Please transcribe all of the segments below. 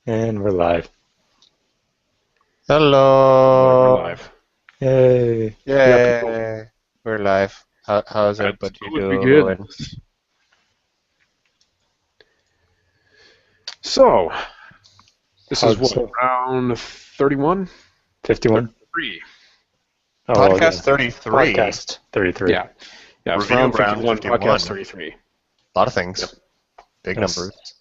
And we're live. We're Hello. live. Yay. Yeah, people. Yay. We're live. How's Let's everybody Cool. doing? Begin. So, this is How's what, round 31? 51? 33. Oh, well, yeah. Podcast 33. Podcast 33. Yeah. Yeah, it's Review round round 51, 51. podcast 33. A lot of Yep. things. Big Yes. numbers.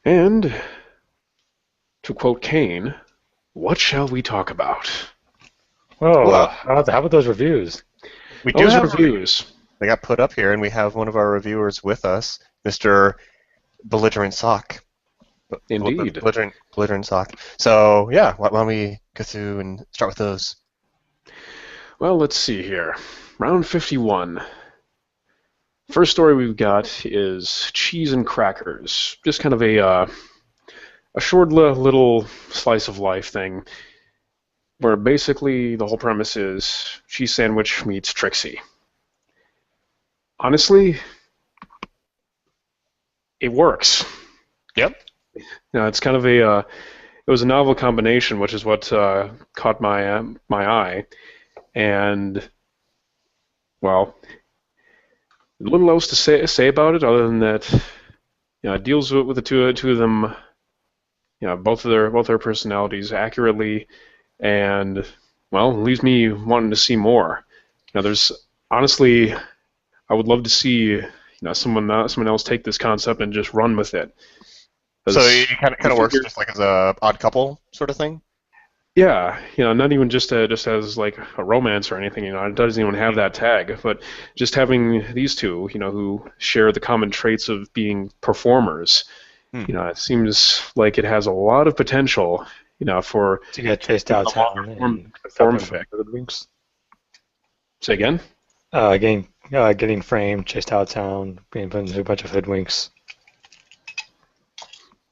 And, to quote Kane, what shall we talk about? Whoa, Well, how about those reviews? we do Those have reviews. They got put up here, and we have one of our reviewers with us, Mr. Belligerent Sock. Indeed. Belligerent Sock. So, yeah, why don't we go through and start with those? Well, let's see here. Round 51. First story we've got is Cheese and Crackers. Just kind of a short little slice of life thing, where basically the whole premise is cheese sandwich meets Trixie. Honestly, it works. Yep. It's kind of it was a novel combination, which is what caught my eye, and well, little else to say about it other than that, it deals with the two of them, both of their personalities accurately, and well, leaves me wanting to see more. There's honestly, I would love to see someone else take this concept and just run with it. So 'Cause it kind of works just like as a odd couple sort of thing? yeah, not even just as like a romance or anything. It doesn't even have that tag, but just having these two, who share the common traits of being performers. It seems like it has a lot of potential, for To get chased out of a longer town form, and form fic. hoodwinks. Say again? Getting framed, chased out of town, being put into a bunch of hoodwinks.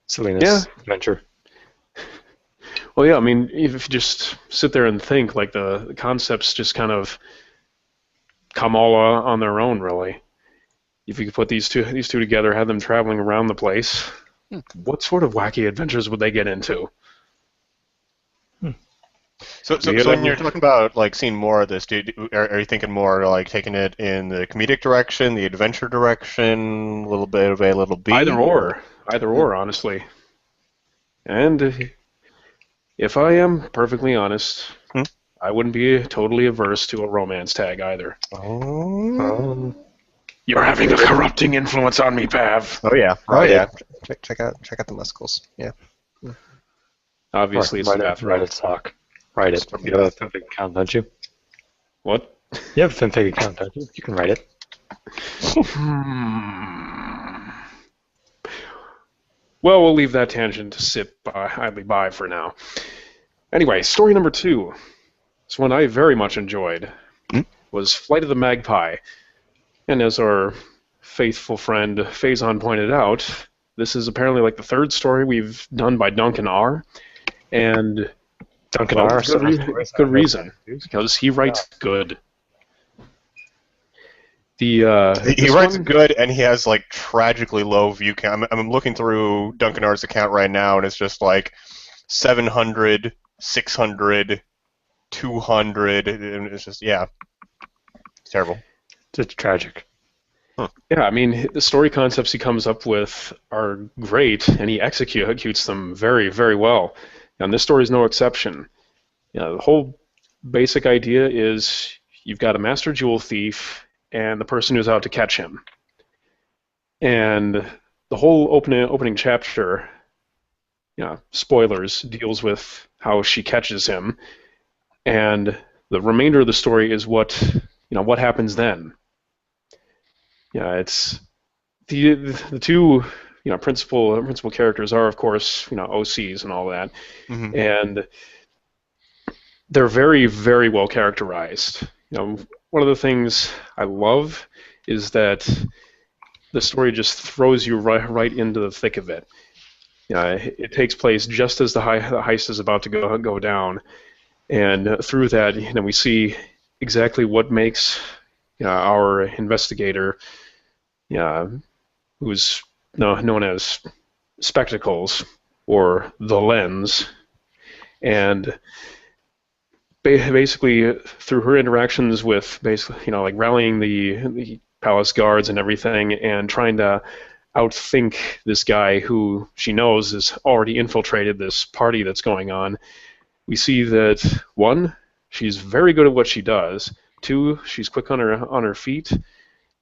Silliness. Yeah. Adventure. Well, yeah. I mean, if you just sit there and think, like the concepts just kind of come all on their own, really. If you could put these two together, have them traveling around the place, what sort of wacky adventures would they get into? So when you're talking about like seeing more of this, are you thinking more like taking it in the comedic direction, the adventure direction, a little bit of A, little B? Either or, honestly. And if I am perfectly honest, Hmm? I wouldn't be totally averse to a romance tag either. Oh. You're having a corrupting influence on me, Pav. Oh yeah. Right. Yeah. Check out the muscles. Yeah. Obviously, it's the bathroom. Write it, Sock. Write it. You have a fanfic account, don't you? What? You have a fanfic account, don't you? You can write it. Well, we'll leave that tangent to sit idly by for now. Anyway, story number 2. This one I very much enjoyed. Was Flight of the Magpie. And as our faithful friend Faison pointed out, this is apparently like the third story we've done by Duncan R. And Duncan well, R. good reason, because he writes good. He writes good, and he has like tragically low view count. I'm looking through Duncan R's account right now, and it's just like 700, 600, 200, and it's just it's terrible. It's tragic. Yeah, I mean, the story concepts he comes up with are great, and he executes them very, very well. And this story is no exception. The whole basic idea is you've got a master jewel thief and the person who's out to catch him. And the whole opening chapter, spoilers, deals with how she catches him, and the remainder of the story is what happens then. It's the two principal characters are, of course, OCs and all that, and they're very, very well characterized. One of the things I love is that the story just throws you right into the thick of it. It takes place just as the heist is about to go down, and through that, we see exactly what makes our investigator, who's known as spectacles, or the lens, and basically through her interactions with basically, like rallying the palace guards and everything, and trying to outthink this guy who she knows has already infiltrated this party that's going on. We see that one, she's very good at what she does. Two, she's quick on her feet,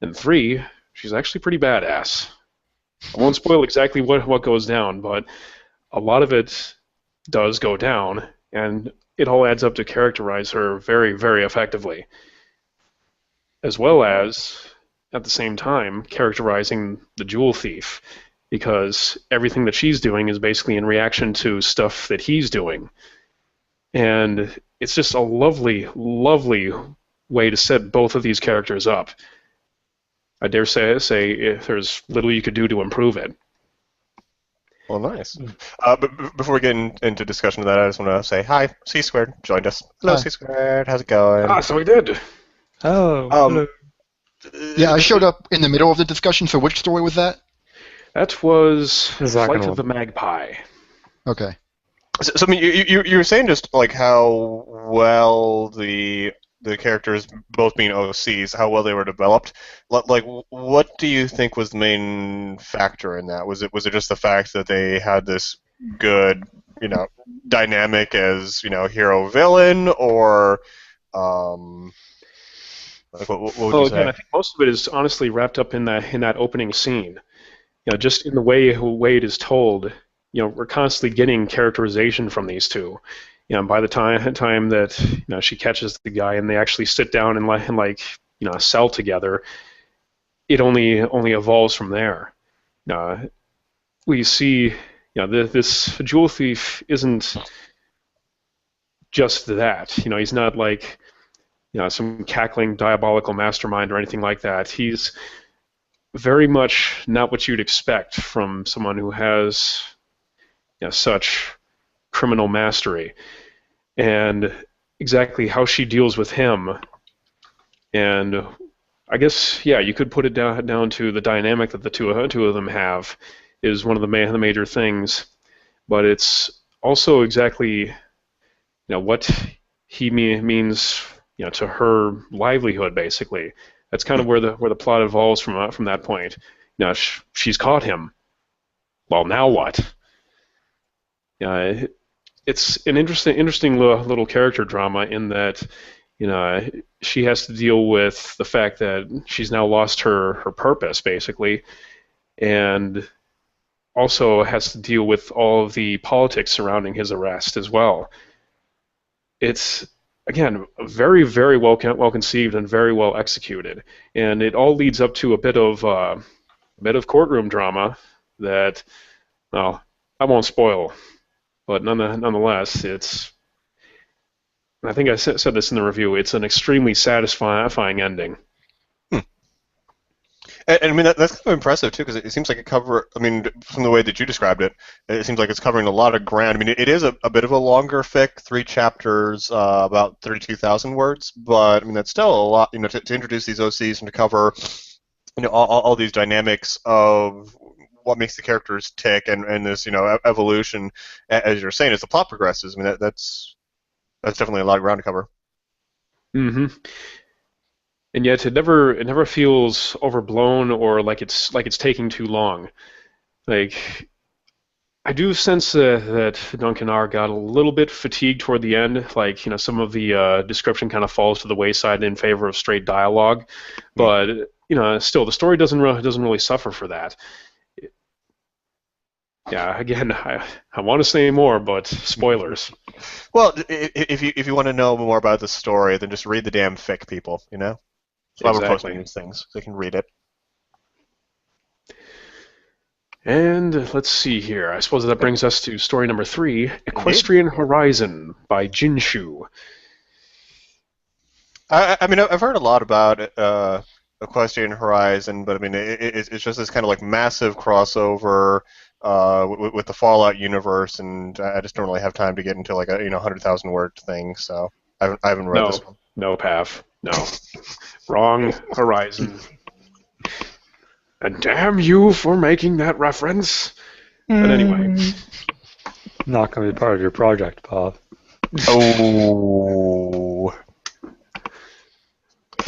and three, she's actually pretty badass. I won't spoil exactly what goes down, but a lot of it does go down, and it all adds up to characterize her very, very effectively, as well as, at the same time, characterizing the jewel thief, because everything that she's doing is basically in reaction to stuff that he's doing. And it's just a lovely, lovely way to set both of these characters up. I dare say if there's little you could do to improve it. Well, nice. But before we get into discussion of that, I just want to say hi. C Squared joined us. Hello, Hi. C Squared. How's it going? So we did. Oh, hello. Yeah, I showed up in the middle of the discussion, so which story was that? That was Is that Flight gonna- of the Magpie. Okay. So I mean, you were saying just like how well the characters, both being OCs, how well they were developed. Like, what do you think was the main factor in that? Was it just the fact that they had this good, dynamic as hero villain, or like what would you say? Again, I think most of it is honestly wrapped up in that opening scene. Just in the way it is told. We're constantly getting characterization from these two. By the time that she catches the guy and they actually sit down and a cell together, it only evolves from there. We see this jewel thief isn't just that. He's not like some cackling diabolical mastermind or anything like that. He's very much not what you'd expect from someone who has such criminal mastery, and exactly how she deals with him. And I guess, you could put it down to the dynamic that the two of them have is one of the major things, but it's also exactly what he means to her livelihood, basically. That's kind of where the plot evolves from that point. She's caught him. Well, now what? It's an interesting little character drama in that she has to deal with the fact that she's now lost her purpose, basically, and also has to deal with all of the politics surrounding his arrest as well. It's, again, very, very well conceived and very well executed, and it all leads up to a bit of courtroom drama that, well, I won't spoil. But nonetheless, I think I said this in the review, it's an extremely satisfying ending. And I mean, that's kind of impressive, too, because it seems like from the way that you described it, it seems like it's covering a lot of ground. I mean, it is a bit of a longer fic, 3 chapters, about 32,000 words, but, I mean, that's still a lot, to introduce these OCs and to cover, all these dynamics of what makes the characters tick and this, evolution, as you're saying, as the plot progresses. I mean, that's definitely a lot of ground to cover. Mm-hmm. And yet it never feels overblown or like it's taking too long. Like, I do sense that Duncan R got a little bit fatigued toward the end. Like, some of the description kind of falls to the wayside in favor of straight dialogue. But still, the story doesn't really suffer for that. Yeah, again, I want to say more, but spoilers. Well, if you want to know more about the story, then just read the damn fic, people. That's why we're posting these things, so they can read it. And let's see here. I suppose that brings us to story number 3, Equestrian Horizon by Jinshu. I mean, I've heard a lot about Equestrian Horizon, but I mean, it's just this kind of like massive crossover with the Fallout universe, and I just don't really have time to get into like a 100,000 word thing, so I haven't read this one. No, Pav. No. Wrong Horizon. And damn you for making that reference. But anyway. Not going to be part of your project, Bob. Oh.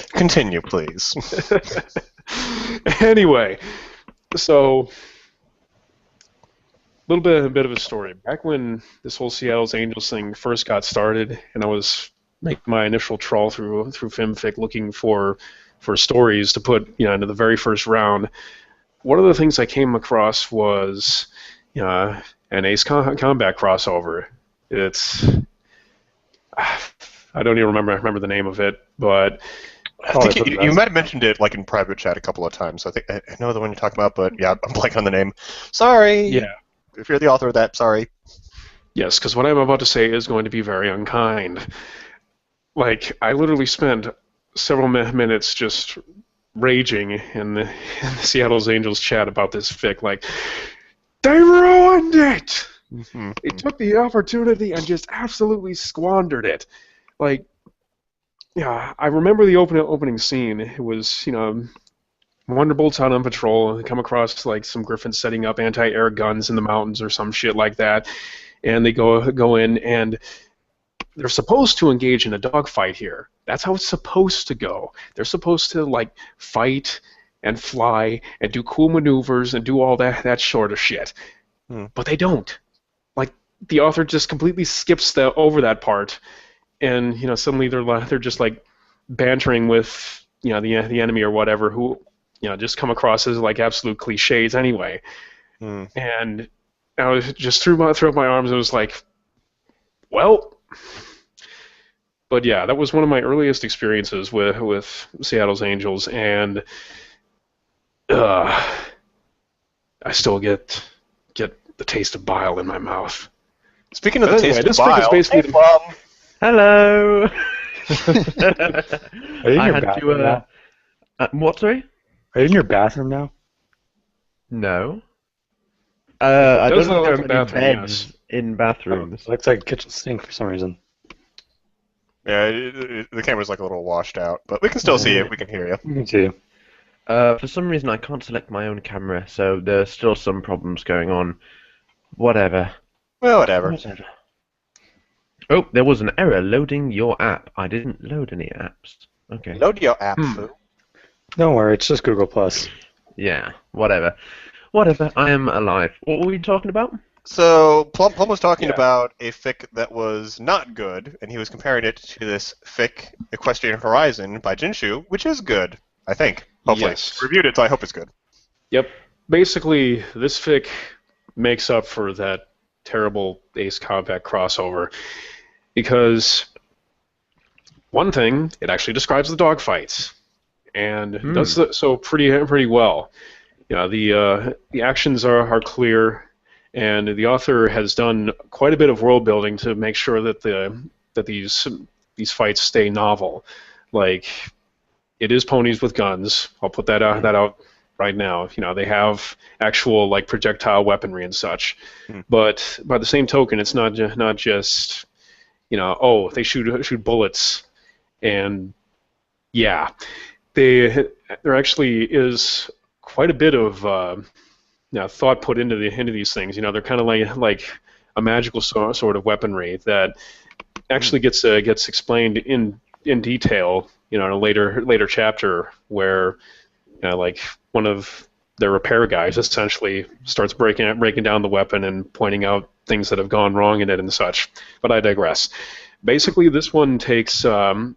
Continue, please. Anyway, so a bit of a story. Back when this whole Seattle's Angels thing first got started, and I was making my initial trawl through FimFic looking for stories to put into the very first round, one of the things I came across was an Ace Combat crossover. It's I don't even remember the name of it, but I think you might have mentioned it like in private chat a couple of times. I think I know the one you're talking about, but yeah, I'm blanking on the name. Sorry. Yeah. If you're the author of that, sorry. Yes, because what I'm about to say is going to be very unkind. Like, I literally spent several minutes just raging in the Seattle's Angels chat about this fic. Like, they ruined it! Mm-hmm. They took the opportunity and just absolutely squandered it. Like, yeah, I remember the opening scene. It was, Wonderbolt's out on patrol and they come across like some Griffins setting up anti-air guns in the mountains or some shit like that, and they go in and they're supposed to engage in a dogfight here. That's how it's supposed to go. They're supposed to like fight and fly and do cool maneuvers and do all that sort of shit, but they don't. Like the author just completely skips over that part, and suddenly they're just like bantering with the enemy or whatever who. Just come across as like absolute cliches anyway. And I was just threw up my arms and was like, well. But yeah, that was one of my earliest experiences with Seattle's Angels, and I still get the taste of bile in my mouth. Speaking of the taste of bile, hello. Are you in your bathroom now? What, sorry? Are you in your bathroom now? No. I don't think there are many bathroom, beds in bathrooms. It looks like a kitchen sink for some reason. Yeah, the camera's like a little washed out, but we can still see it. We can hear you. We can see you. For some reason, I can't select my own camera, so there's still some problems going on. Whatever. Well, whatever. Oh, there was an error loading your app. I didn't load any apps. Okay. Load your app, Foo. Don't worry, it's just Google Plus. Yeah, whatever. Whatever, I am alive. What were we talking about? So, Plum was talking about a fic that was not good, and he was comparing it to this fic, Equestrian Horizon, by Jinshu, which is good, I think. Hopefully. Yes. Reviewed it, so I hope it's good. Yep. Basically, this fic makes up for that terrible Ace Combat crossover, because one thing, it actually describes the dogfights, and does so pretty well. The actions are clear, and the author has done quite a bit of world building to make sure that these fights stay novel. Like, it is ponies with guns. I'll put that out right now. They have actual like projectile weaponry and such, but by the same token, it's not just they shoot bullets, and yeah. There actually is quite a bit of thought put into these things. They're kind of like a magical sort of weaponry that actually gets explained in detail. In a later chapter where like one of their repair guys essentially starts breaking down the weapon and pointing out things that have gone wrong in it and such. But I digress. Basically, this one takes the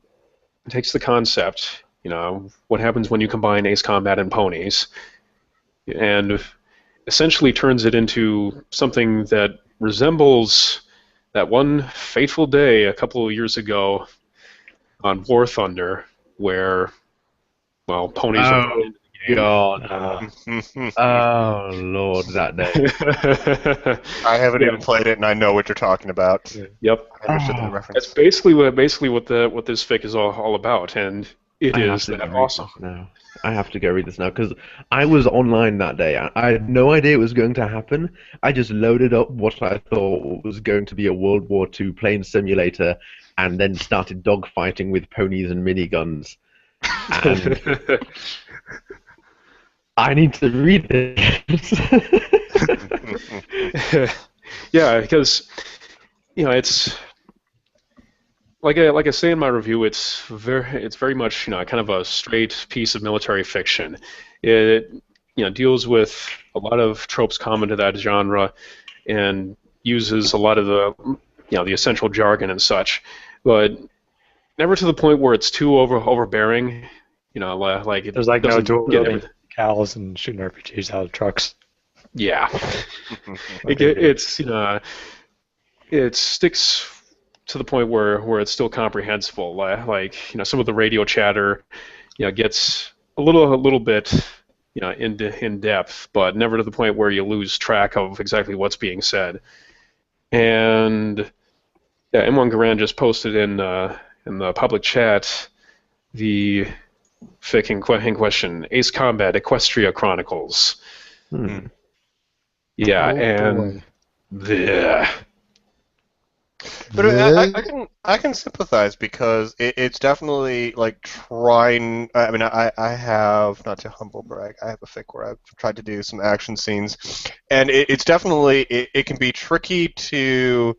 concept. What happens when you combine Ace Combat and ponies, and essentially turns it into something that resembles that one fateful day a couple of years ago on War Thunder, where, ponies are brought into the game. God. Oh, Lord, that day. I haven't even played it, and I know what you're talking about. Yep. I understood the reference. That's basically what this fic is all about, and it is that awesome. Now. I have to go read this now, because I was online that day. I had no idea it was going to happen. I just loaded up what I thought was going to be a World War II plane simulator, and then started dogfighting with ponies and miniguns. And I need to read this. Yeah, because it's like I say in my review, it's very much kind of a straight piece of military fiction. It deals with a lot of tropes common to that genre, and uses a lot of the essential jargon and such, but never to the point where it's too overbearing. Like it There's like no doesn't dual get wielding cows and shooting RPGs out of trucks. Yeah, it sticks to the point where it's still comprehensible. Like some of the radio chatter, gets a little bit in depth, but never to the point where you lose track of exactly what's being said. And yeah, M1 Garand just posted in the public chat the fic in question, Ace Combat Equestria Chronicles. Yeah, Oh, and the But I can sympathize because it's definitely like trying. I mean, I have, not to humble brag, I have a fic where I've tried to do some action scenes, and it's definitely it can be tricky to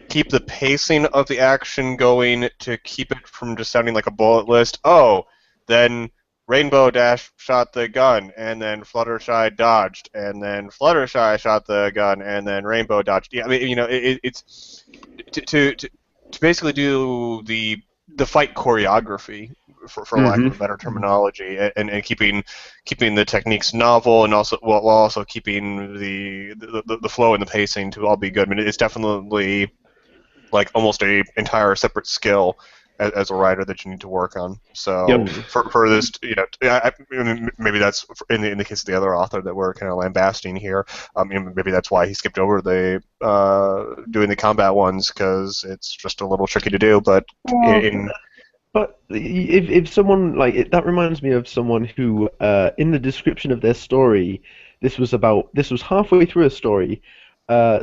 keep the pacing of the action going, to keep it from just sounding like a bullet list. Oh, then Rainbow Dash shot the gun, and then Fluttershy dodged, and then Fluttershy shot the gun, and then Rainbow dodged. Yeah, I mean, it's to basically do the fight choreography, for lack of a better terminology, and keeping the techniques novel, and also while also keeping the flow and the pacing to all be good. I mean, it's definitely like almost a entire separate skill as a writer that you need to work on. So for this, maybe that's in the case of the other author that we're kind of lambasting here. Maybe that's why he skipped over the doing the combat ones, because it's just a little tricky to do. But But if someone that reminds me of someone who, in the description of their story, this was halfway through a story,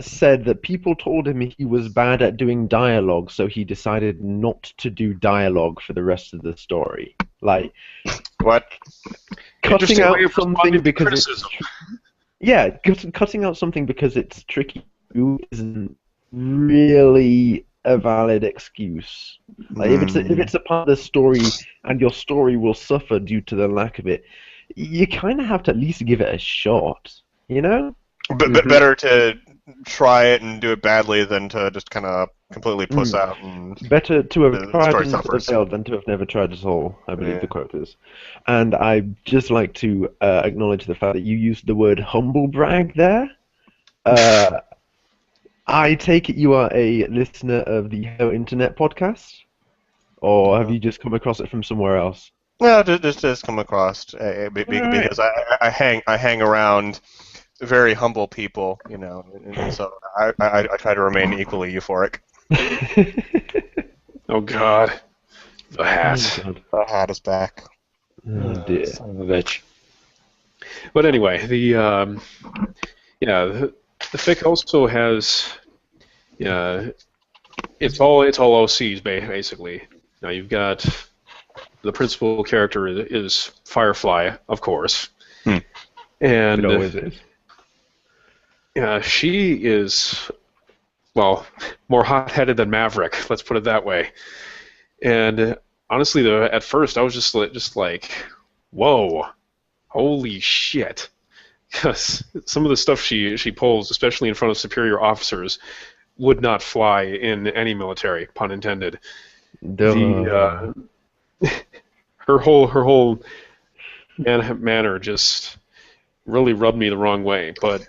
said that people told him he was bad at doing dialogue, so he decided not to do dialogue for the rest of the story. Like, what? Cutting out something because cutting out something because it's tricky isn't really a valid excuse. Like, if it's a part of the story and your story will suffer due to the lack of it, you kind of have to at least give it a shot, you know? But better to try it and do it badly than to just kind of completely puss out. And better to have tried and suffers. failed than to have never tried at all, I believe the quote is. And I'd just like to acknowledge the fact that you used the word humble brag there. I take it you are a listener of the Hello Internet podcast? Or have you just come across it from somewhere else? No, just come across because I hang around very humble people, and so I try to remain equally euphoric. Oh God, the hat. The hat is back. Oh dear. Son of a bitch. But anyway, the fic also has, it's all OCs basically. Now you've got the principal character is Firefly, of course, and It always is. She is, well, more hot-headed than Maverick. Let's put it that way. And honestly, at first, I was just like, whoa, holy shit. Because some of the stuff she pulls, especially in front of superior officers, would not fly in any military, pun intended. Her whole manner just really rubbed me the wrong way. But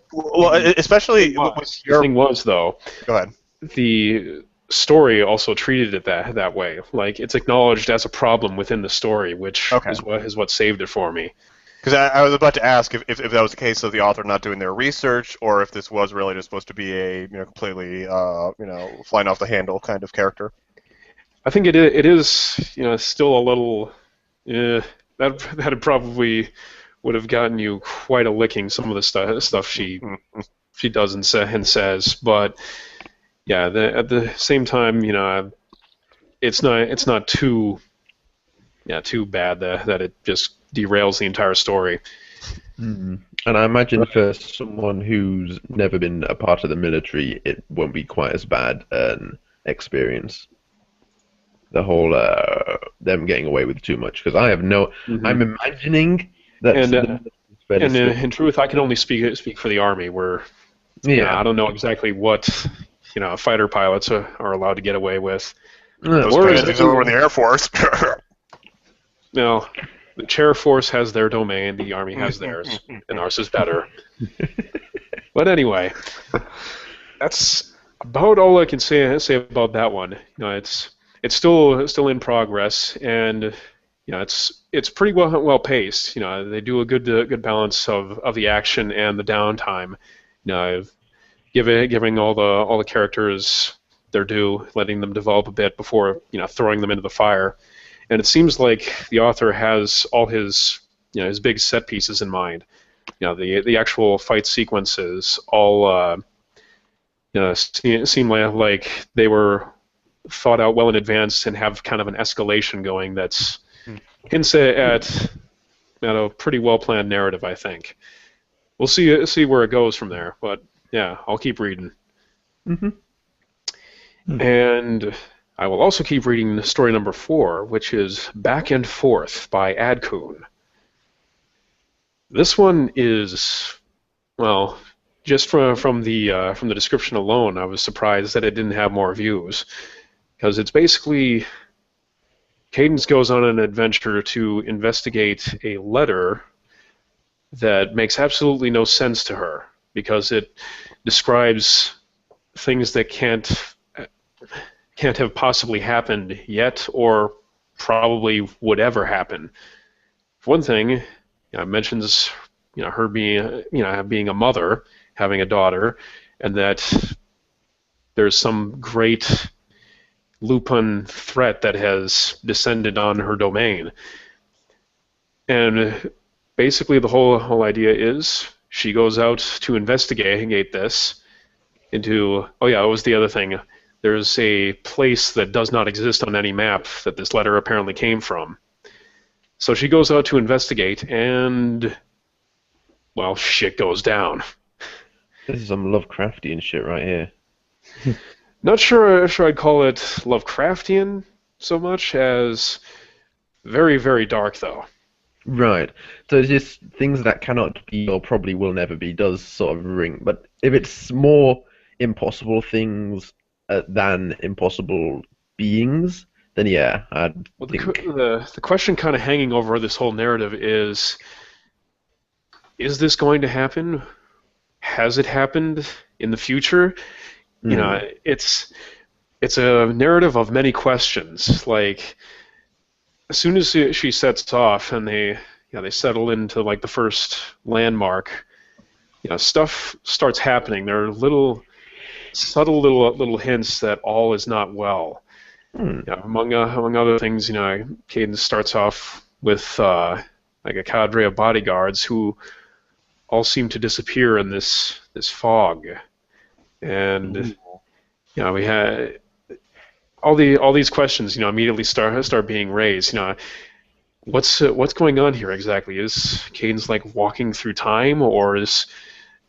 especially with your thing was, though, go ahead. The story also treated it that way. Like, it's acknowledged as a problem within the story, which is what saved it for me. Because I was about to ask if that was the case of the author not doing their research, or if this was really just supposed to be a completely flying off the handle kind of character. I think it is still a little that probably would have gotten you quite a licking, some of the stuff she does and says, but yeah, at the same time, it's not too bad that it just derails the entire story. And I imagine for someone who's never been a part of the military, it won't be quite as bad an experience. The whole them getting away with too much, because I have no. I'm imagining that And the military is fairly and strict. in truth, I can only speak for the Army, where Yeah. I don't know exactly what fighter pilots are allowed to get away with. Those Or guys over in the Air Force. No, the Chair Force has their domain, the Army has theirs, and ours is better. But anyway, that's about all I can say about that one. It's still in progress, and it's pretty well paced. They do a good balance of the action and the downtime. Giving all the characters their due, letting them develop a bit before throwing them into the fire. And it seems like the author has all his his big set pieces in mind. The actual fight sequences all seem like they were thought out well in advance and have kind of an escalation going that's hints at a pretty well planned narrative, I think. We'll see where it goes from there, but yeah, I'll keep reading. And I will also keep reading story number 4, which is Back and Forth by Adcoon. This one is, well, just from the description alone, I was surprised that it didn't have more views, because it's basically Cadence goes on an adventure to investigate a letter that makes absolutely no sense to her, because it describes things that can't have possibly happened yet, or probably would ever happen. For one thing, it mentions her being a mother, having a daughter, and that there's some great Lupin threat that has descended on her domain. And basically the whole idea is she goes out to investigate this into, oh yeah, it was the other thing. There's a place that does not exist on any map that this letter apparently came from. So she goes out to investigate, and, well, shit goes down. This is some Lovecraftian shit right here. Not sure I'd call it Lovecraftian so much as very, very dark, though. Right. So it's just things that cannot be or probably will never be does sort of ring. But if it's more impossible things than impossible beings, then yeah, I'd think. The question kind of hanging over this whole narrative is this going to happen? Has it happened in the future? It's a narrative of many questions. Like, as soon as she sets off and they settle into like the first landmark, stuff starts happening. There are subtle little hints that all is not well. Among other things, Cadence starts off with like a cadre of bodyguards who all seem to disappear in this fog, and we had all these questions. Immediately start being raised. What's going on here exactly? Is Cadence like walking through time, or is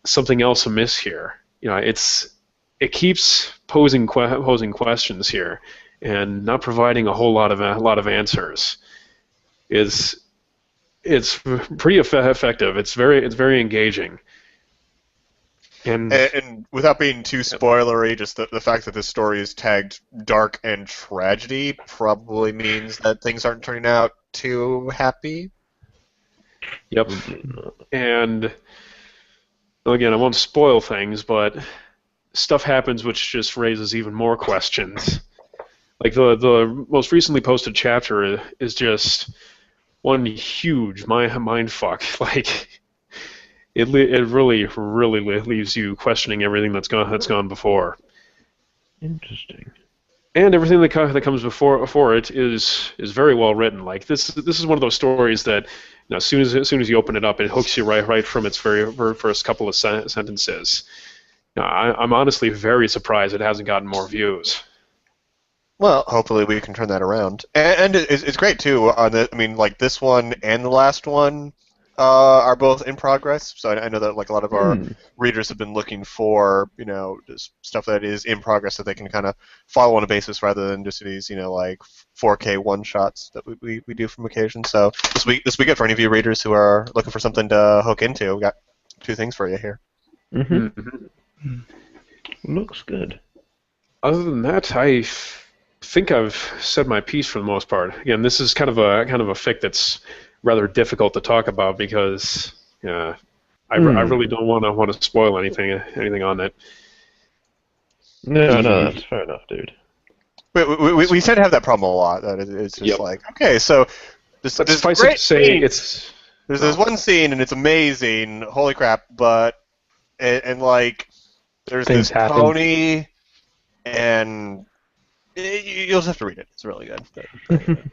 something else amiss here? It keeps posing questions here, and not providing a whole lot of answers. It's pretty effective. It's very engaging. And without being too spoilery, just the fact that this story is tagged dark and tragedy probably means that things aren't turning out too happy. Yep. And again, I won't spoil things, but stuff happens which just raises even more questions. Like the most recently posted chapter is just one huge mind fuck. Like it really leaves you questioning everything that's gone before. Interesting. And everything that comes before it is very well written. Like this is one of those stories that as soon as you open it up, it hooks you right from its very first couple of sentences. I'm honestly very surprised it hasn't gotten more views. Well, hopefully we can turn that around. And it's great too. Like this one and the last one, are both in progress. So I know that like a lot of our Hmm. readers have been looking for just stuff that is in progress that they can kind of follow on a basis rather than just these like 4K one shots that we do from occasion. So this weekend for any of you readers who are looking for something to hook into, we got two things for you here. Mm-hmm. Looks good. Other than that, I think I've said my piece for the most part. Again, this is kind of a fic that's rather difficult to talk about because I really don't want to spoil anything on it. No, that's fair enough, dude. We tend to have that problem a lot. That it's just like, okay, so this Suffice it great to say, scene. it's There's this one scene and it's amazing. Holy crap! But and like there's Things this happen. pony, and you'll just have to read it. It's really good.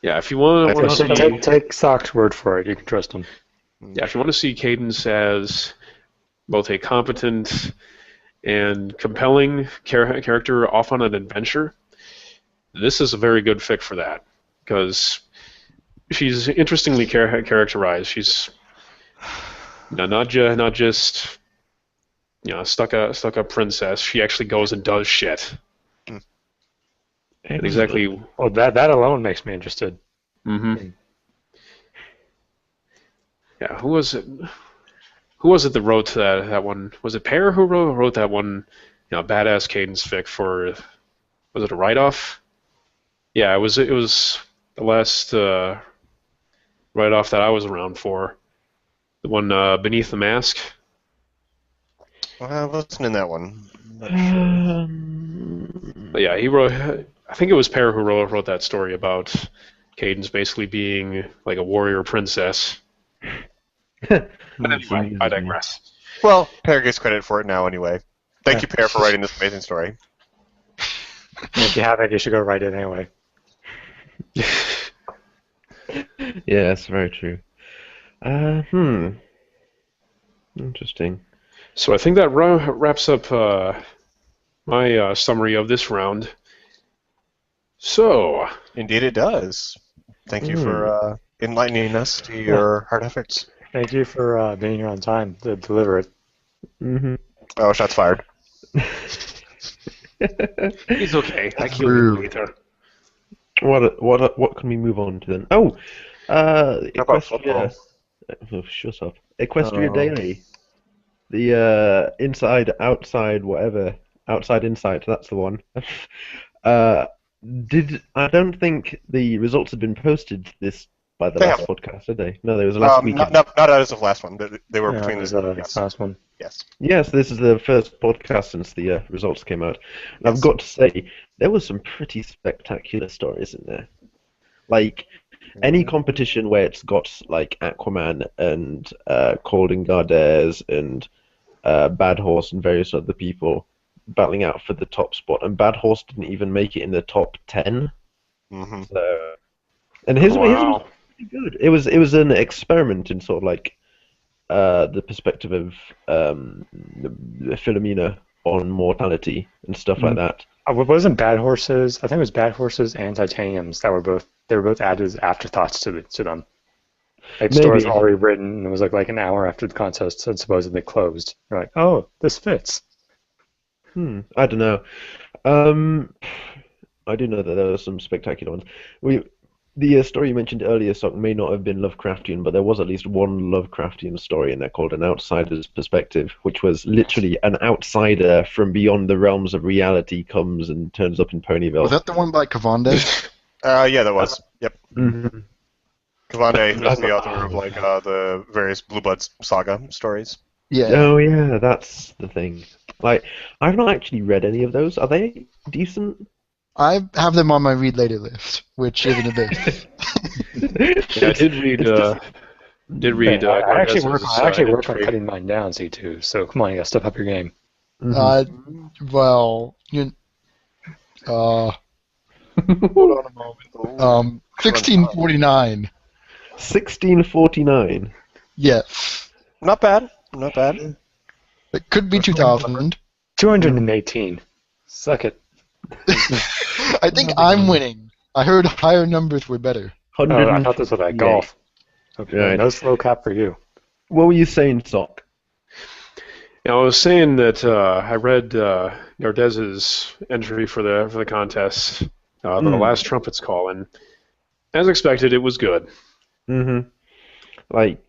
yeah. If you want to see, Take Sock's word for it. You can trust him. yeah, if you want to see Cadence as both a competent and compelling character off on an adventure, this is a very good fic for that because she's interestingly characterized. She's not just stuck up princess. She actually goes and does shit. And exactly. Well, that alone makes me interested. Mm-hmm. Yeah. Who was it? Who was it that wrote that one? Was it Pear who wrote that one? Badass Cadence fic for. Was it a write-off? Yeah, it was the last write-off that I was around for. The one Beneath the Mask. Well, I wasn't in that one. But yeah, he wrote. I think it was Pear who wrote that story about Cadence basically being like a warrior princess. But anyway, I digress. Well, Pear gets credit for it now anyway. Thank you, Pear, for writing this amazing story. If you haven't, you should go write it anyway. Yeah, that's very true. Interesting. So I think that wraps up my summary of this round. So, Indeed, it does. Thank you for enlightening us to your hard efforts. Thank you for being here on time to deliver it. Mm-hmm. Oh, shots fired. he's okay. I killed him later. What can we move on to then? Oh, How about Equestria. Oh, shut up. Equestria Oh. Daily. The inside, outside, whatever. Outside, inside. That's the one. I don't think the results had been posted by the They last haven't. podcast, did they? No, there was a last weekend. Not as of last one. They were between There's the a last one. yes. Yes, this is the first podcast since the results came out. And I've got to say, there were some pretty spectacular stories in there. Like, any competition where it's got, like, Aquaman and Calding Gardes and Bad Horse and various other people battling out for the top spot. And Bad Horse didn't even make it in the top 10. Mm-hmm. So, and his was pretty good. It was an experiment in sort of like the perspective of Philomena on mortality and stuff like that. Wasn't Bad Horses? I think it was Bad Horses and Titaniums that were both added as afterthoughts to them. Like the story was already written and it was like an hour after the contest had supposedly closed. You're like, oh, this fits. I don't know. I do know that there were some spectacular ones. The story you mentioned earlier, Sock, may not have been Lovecraftian, but there was at least one Lovecraftian story in there called An Outsider's Perspective, which was literally an outsider from beyond the realms of reality comes and turns up in Ponyville. Was that the one by Kavande? Yeah, that was. Yep. Mm-hmm. Kavande, who's the author of like the various Blue Bloods saga stories. Yeah. Oh yeah, that's the thing. Like, I've not actually read any of those. Are they decent? I have them on my read later list, which isn't a bit. Yeah, I did read. I actually work on entry. cutting mine down, C2. So come on, you gotta step up your game. Well, hold on a moment. 1649. 1649. Yes. Not bad. Not bad. It could be 2000. 218. Suck it. I think I'm winning. I heard higher numbers were better. Oh, I thought this was like golf. Okay, Right. no slow cap for you. What were you saying, Sock? Now, I was saying that I read Nardez's entry for the contest, the last trumpets call, and as expected, it was good. Mm-hmm. Like,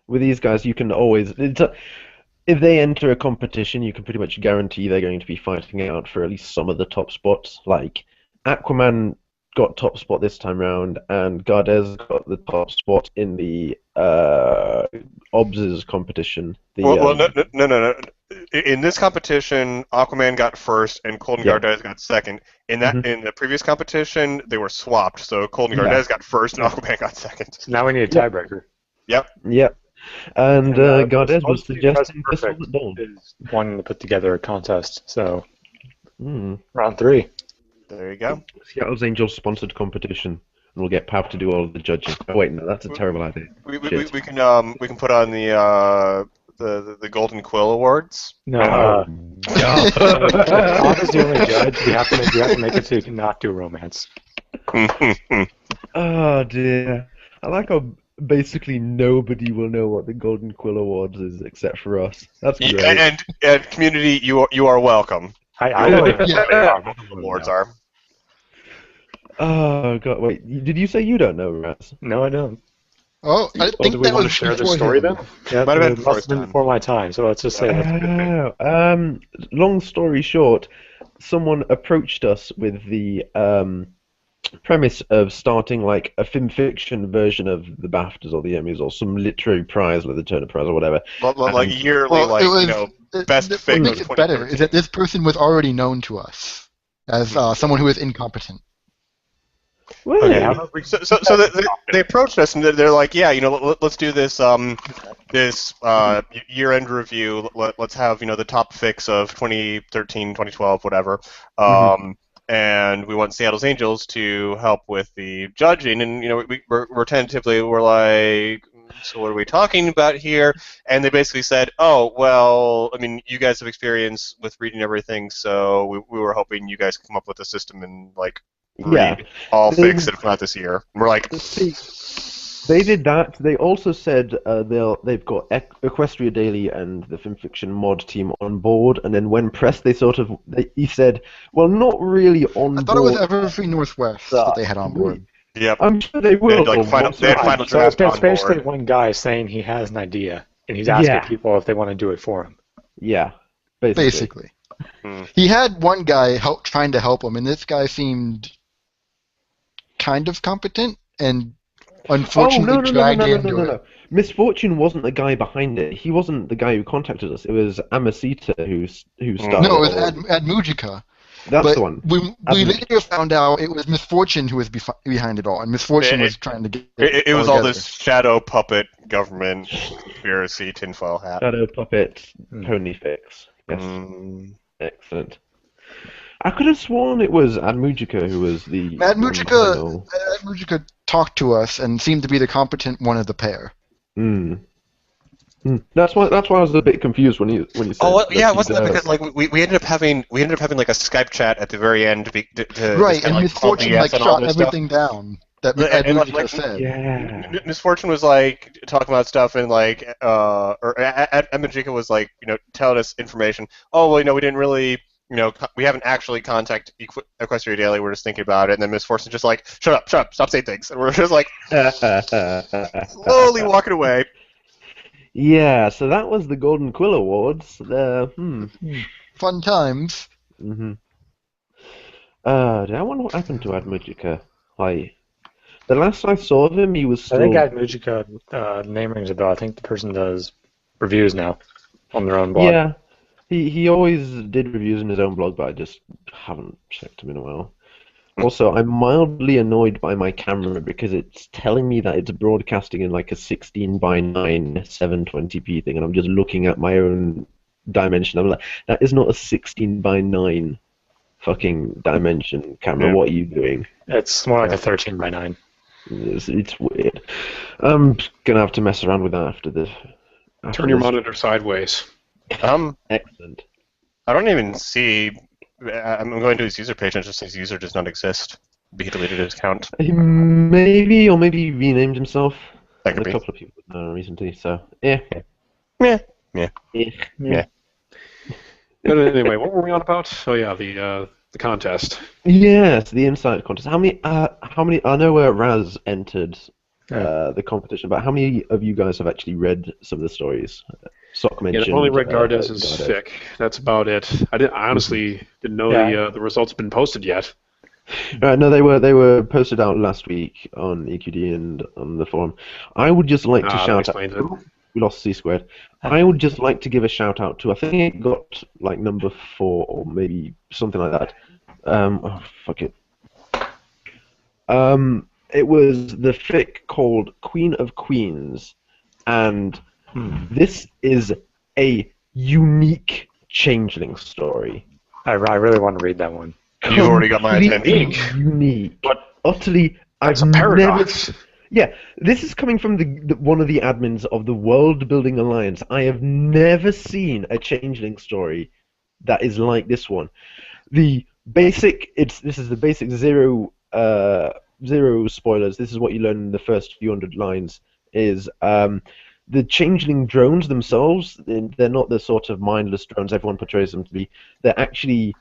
with these guys, you can always... if they enter a competition, you can pretty much guarantee they're going to be fighting out for at least some of the top spots. Like, Aquaman got top spot this time round, and Gardez got the top spot in the Obs' competition. No. In this competition, Aquaman got first and Colton Gardez got second. In the previous competition, they were swapped. So Colton Gardez got first and Aquaman got second. So now we need a tiebreaker. Yep. And Gardez was suggesting this was Dawn. Is wanting to put together a contest. So round 3. There you go. Seattle's Angels sponsored competition, and we'll get Pav to do all of the judging. Oh wait, no, that's a terrible idea. We can put on the Golden Quill Awards. No. Pav is the only judge. We have to make it so you cannot do romance. Oh dear. I like how basically nobody will know what the Golden Quill Awards is except for us. That's great. And community, you are welcome. I don't even know what the awards are. Oh god, wait, did you say you don't know, Raz? No, I don't. Oh, I think do we that want was to share the before story him. then? Yeah, Might have been it must have been before my time, so let's just say that's a good thing. Long story short, someone approached us with the premise of starting like a film fiction version of the BAFTAs or the Emmys or some literary prize, like the Turner Prize or whatever. Like yearly, best What fiction. makes it better is that this person was already known to us as someone who is incompetent. Well, Okay, how about we So they approached us and they're like, yeah, let's do this year-end review. Let's have the top fix of 2013, 2012, whatever. And we want Seattle's Angels to help with the judging. And we're tentatively like, so what are we talking about here? And they basically said, oh well, I mean, you guys have experience with reading everything, so we were hoping you guys could come up with a system and read all fix it, if not this year. And we're like, they did that. They also said they've got Equestria Daily and the Film Fiction mod team on board, and then when pressed, he said, well, not really on board. I thought it was Everfree Northwest that they had on board. yep. I'm sure they will. They had final So draft it's on basically board. one guy saying he has an idea, and he's asking people if they want to do it for him. Yeah, basically. He had one guy trying to help him, and this guy seemed kind of competent and unfortunately dragged into it. No. Misfortune wasn't the guy behind it. He wasn't the guy who contacted us. It was Amasita who started. No, it was Ad Mujica. That's the one. We later found out it was Misfortune who was behind it all, and Misfortune was trying to get it was all this shadow puppet government conspiracy tinfoil hat. Shadow puppet pony fix. Yes. Excellent. I could have sworn it was Ad Mujica who was the. Ad Mujica talked to us and seemed to be the competent one of the pair. That's why I was a bit confused when you said. Oh well, yeah, wasn't that because we ended up having like a Skype chat at the very end to right, and Misfortune shot everything down that Ad Mujica said. Yeah. Misfortune was talking about stuff and or Ad Mujica was telling us information. Oh well, we didn't really. We haven't actually contacted Equestria Daily. We're just thinking about it, and then Misfortune's just like, shut up, stop saying things, and we're just like slowly walking away. Yeah, so that was the Golden Quill Awards. Fun times. Did I wonder what happened to Ad Mujica? The last I saw of him, he was still. I think Ad Mujica name rings a bell. I think the person does reviews now on their own blog. Yeah. He always did reviews in his own blog, but I just haven't checked him in a while. Also, I'm mildly annoyed by my camera because it's telling me that it's broadcasting in like a 16:9 720p thing, and I'm just looking at my own dimension. I'm like, that is not a 16:9 fucking dimension camera. Yeah. What are you doing? It's more like a 13:9. It's weird. I'm gonna have to mess around with that after this. Turn your monitor sideways. Excellent. I don't even see. I'm going to his user page and just his user does not exist. He deleted his account. Maybe he renamed himself. That could a be. couple of people recently. So yeah. Yeah. But anyway, what were we on about? Oh yeah, the contest. Yes, the insight contest. How many? I know Raz entered the competition, but how many of you guys have actually read some of the stories? Sock Yeah, I've mentioned only read Gardez's Gardez. fic. That's about it. I honestly didn't know the results had been posted yet. No, they were posted out last week on EQD and on the forum. I would just like to That shout explains it. out. We lost C squared. I would just like to give a shout out to. I think it got like number 4 or maybe something like that. Oh fuck it. It was the fic called Queen of Queens, and this is a unique changeling story. I really want to read that one. You've already got my attention. Unique. But Utterly, that's I've a paradox. Yeah, this is coming from one of the admins of the World Building Alliance. I have never seen a changeling story that is like this one. This is the basic zero spoilers. This is what you learn in the first few hundred lines. Is the changeling drones themselves? They're not the sort of mindless drones everyone portrays them to be. They're actually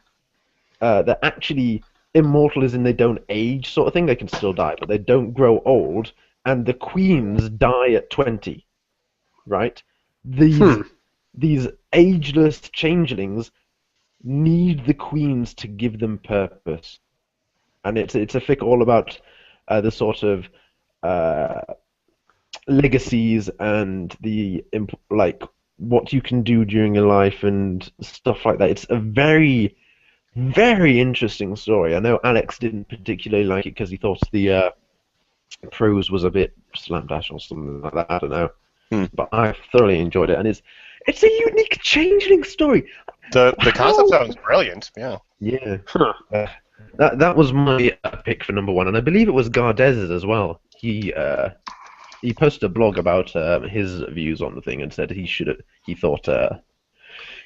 immortal, as in they don't age, sort of thing. They can still die, but they don't grow old. And the queens die at 20, right? These ageless changelings need the queens to give them purpose, and it's a fic all about the sort of legacies and the like what you can do during your life and stuff like that. It's a very, very interesting story. I know Alex didn't particularly like it because he thought the prose was a bit slapdash or something like that. I don't know, but I thoroughly enjoyed it, and it's a unique changeling story. The concept sounds brilliant. Yeah. Yeah. Huh. That was my pick for number 1, and I believe it was Gardez's as well. He posted a blog about his views on the thing and said he thought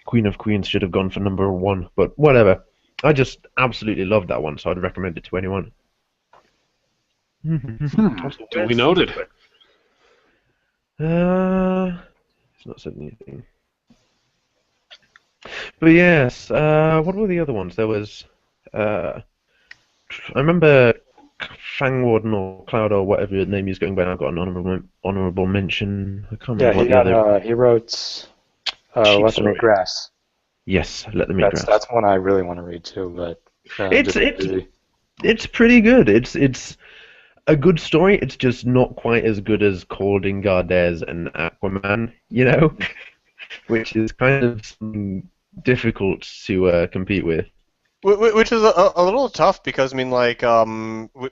Queen of Queens should have gone for number 1, but whatever. I just absolutely loved that one, so I'd recommend it to anyone. Duly noted. It's not said anything. But yes, what were the other ones? There was, I remember Fang Warden or Cloud or whatever your name is going by. I've got an honorable mention. I can't remember what the other. He wrote Let Them Eat Grass. Yes, Let Them Eat Grass. That's one I really want to read too, but it's pretty good. It's a good story. It's just not quite as good as Calding Gardez and Aquaman, which is kind of difficult to compete with. Which is a little tough because, I mean, like,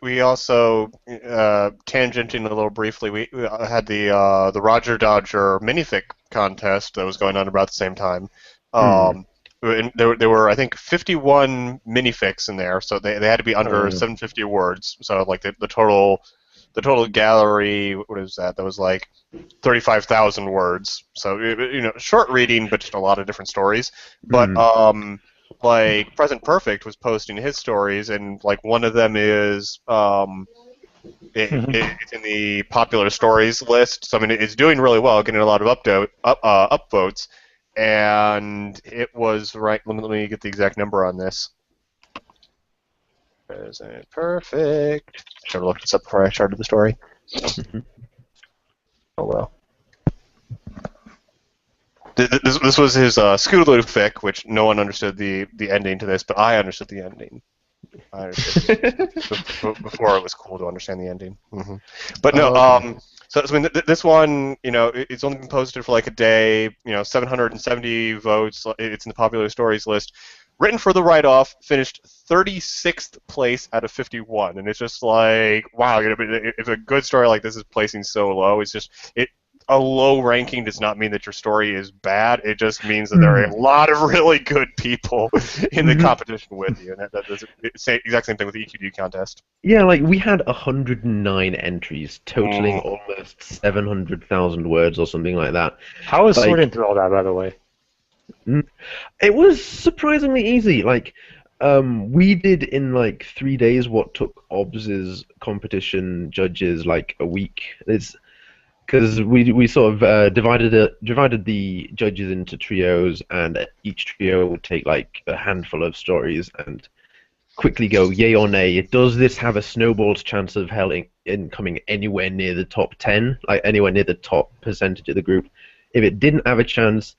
we also, tangenting a little briefly, we had the Roger Dodger minific contest that was going on about the same time. And there were, I think, 51 minifics in there, so they had to be under 750 words. So, like, the total gallery, what is that? That was like 35,000 words. So, short reading, but just a lot of different stories. But like Present Perfect was posting his stories, and like one of them is it's in the popular stories list. So I mean, it's doing really well, getting a lot of upvotes, and it was right. Let me get the exact number on this. Present Perfect. Should have looked this up before I started the story. Oh well. This was his Scootaloo fic, which no one understood the ending to this, but I understood the ending. I understood before it was cool to understand the ending. But no, so I mean, this one, it's only been posted for like a day. 770 votes. It's in the popular stories list. Written for the write-off, finished 36th place out of 51, and it's just like, wow. If a good story like this is placing so low, it's just a low ranking does not mean that your story is bad. It just means that there are a lot of really good people in the competition with you. And that's the exact same thing with the EQD contest. Yeah, like we had 109 entries, totaling almost 700,000 words or something like that. How was sorting through all that, by the way? It was surprisingly easy. Like, we did in like 3 days what took OBS's competition judges like a week. because we sort of divided the judges into trios, and each trio would take like a handful of stories and quickly go yay or nay. Does this have a snowball's chance of coming anywhere near the top 10, like anywhere near the top percentage of the group? If it didn't have a chance,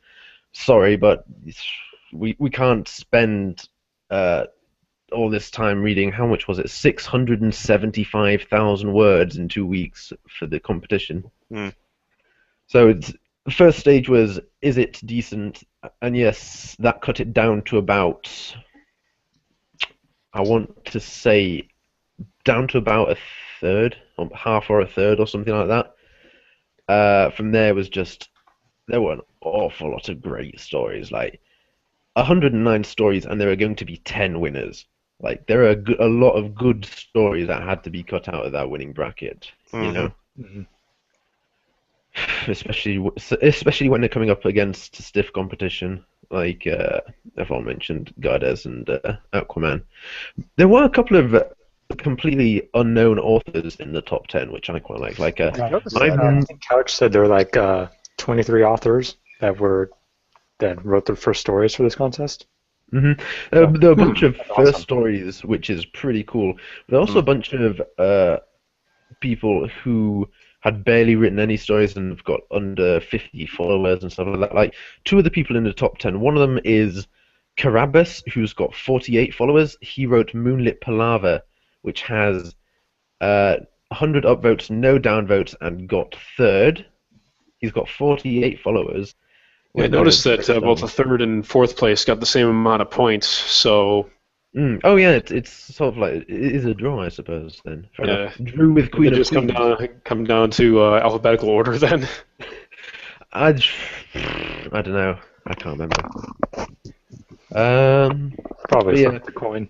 sorry, but we can't spend all this time reading, how much was it? 675,000 words in 2 weeks for the competition. So the first stage was, is it decent? And yes, that cut it down to about, I want to say, down to about a third, or half or a third or something like that. From there was just, there were an awful lot of great stories, like 109 stories, and there are going to be 10 winners. Like, there are a lot of good stories that had to be cut out of that winning bracket, you know? Especially when they're coming up against stiff competition, like everyone mentioned, Gardes and Aquaman. There were a couple of completely unknown authors in the top 10, which I quite like. Like, I think Couch said there were like 23 authors that wrote their first stories for this contest. There are a bunch of first stories, which is pretty cool. There are also a bunch of people who had barely written any stories and have got under 50 followers and stuff like that. Like, two of the people in the top 10, one of them is Carabas, who's got 48 followers. He wrote Moonlit Palaver, which has 100 upvotes, no downvotes, and got third. He's got 48 followers. Yeah, I noticed that both the third and fourth place got the same amount of points, so... Oh yeah, it's sort of like, it is a draw, I suppose, then. Yeah. Drew with Queen of just Queens. come down to alphabetical order, then? I don't know. I can't remember. Probably yeah. flip the coin.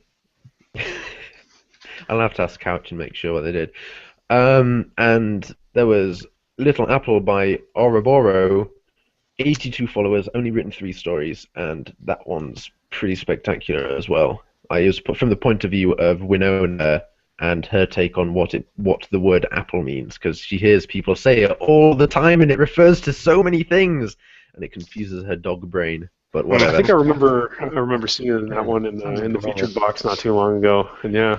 I'll have to ask Couch and make sure what they did. And there was Little Apple by Ouroboros, 82 followers, only written 3 stories, and that one's pretty spectacular as well. I was put from the point of view of Winona and her take on what the word apple means, because she hears people say it all the time, and it refers to so many things, and it confuses her dog brain. But whatever. I think I remember seeing that one in the featured box not too long ago, and yeah.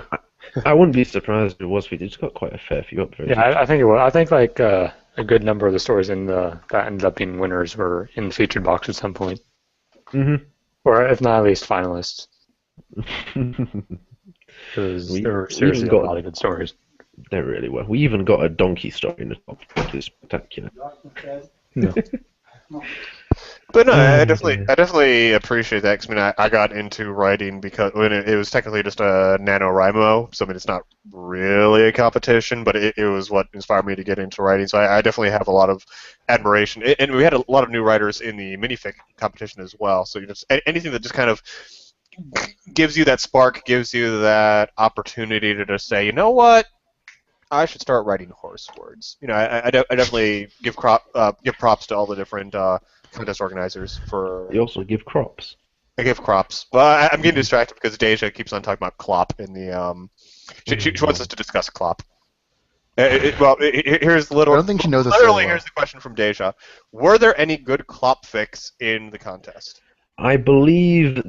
I wouldn't be surprised if it was featured. It's got quite a fair few upvotes. Yeah, I think it was. I think like a good number of the stories that ended up being winners were in the featured box at some point. Or if not, at least finalists. Because there were seriously a lot of good stories. There really were. We even got a donkey story in the top, which is spectacular. No. But no, I definitely appreciate that. 'Cause, I mean, I got into writing because when it was technically just a NaNoWriMo, so I mean, it's not really a competition, but it was what inspired me to get into writing. So I definitely have a lot of admiration, and we had a lot of new writers in the minific competition as well. So anything that just kind of gives you that spark, gives you that opportunity to just say, you know what, I should start writing horse words. You know, I definitely give props to all the different contest organizers for. You also give crops. I give crops. Well, I'm getting distracted because Deja keeps on talking about Klopp in the. She wants us to discuss Klopp. Here's the little. I don't think she knows this. Literally, here's the question from Deja: were there any good Klopp fics in the contest? I believe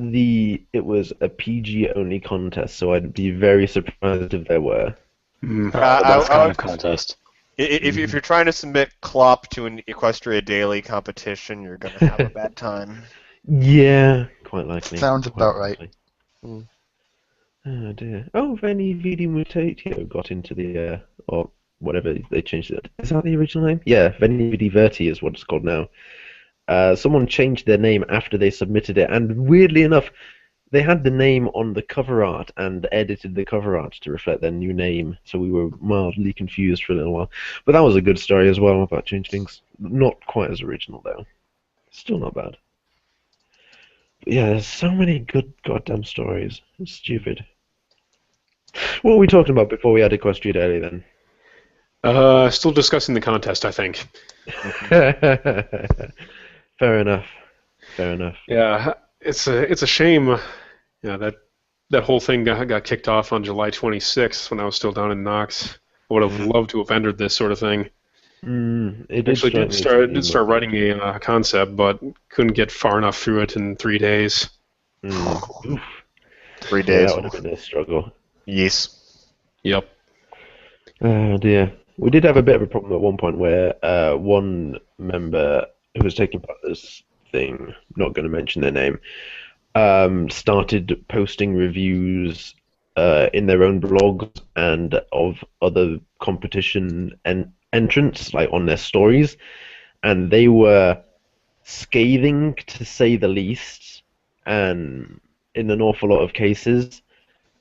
it was a PG only contest, so I'd be very surprised if there were. That's kind of contest. If you're trying to submit Klopp to an Equestria Daily competition, you're going to have a bad time. Yeah, quite likely. Sounds about right. Oh dear. Oh, Veni Vidi Mutatio got into the, or whatever they changed it. Is that the original name? Yeah, Veni Vidi Verti is what it's called now. Someone changed their name after they submitted it, and weirdly enough, they had the name on the cover art and edited the cover art to reflect their new name, so we were mildly confused for a little while. But that was a good story as well about changelings. Not quite as original, though. Still not bad. But yeah, there's so many good goddamn stories. It's stupid. What were we talking about before we had Equestria Daily, then? Still discussing the contest, I think. Fair enough. Fair enough. Yeah, it's a shame. Yeah, that whole thing got kicked off on July 26th when I was still down in Knox. I would have loved to have entered this sort of thing. It did Actually, strike me as being did start more writing a concept, but couldn't get far enough through it in 3 days. Oof. 3 days. Yeah, that would have been a struggle. Yes. Yep. Oh dear. We did have a bit of a problem at one point where one member who was taking part in this thing, not going to mention their name, started posting reviews in their own blogs and of other competition entrants, like on their stories, and they were scathing to say the least, and in an awful lot of cases.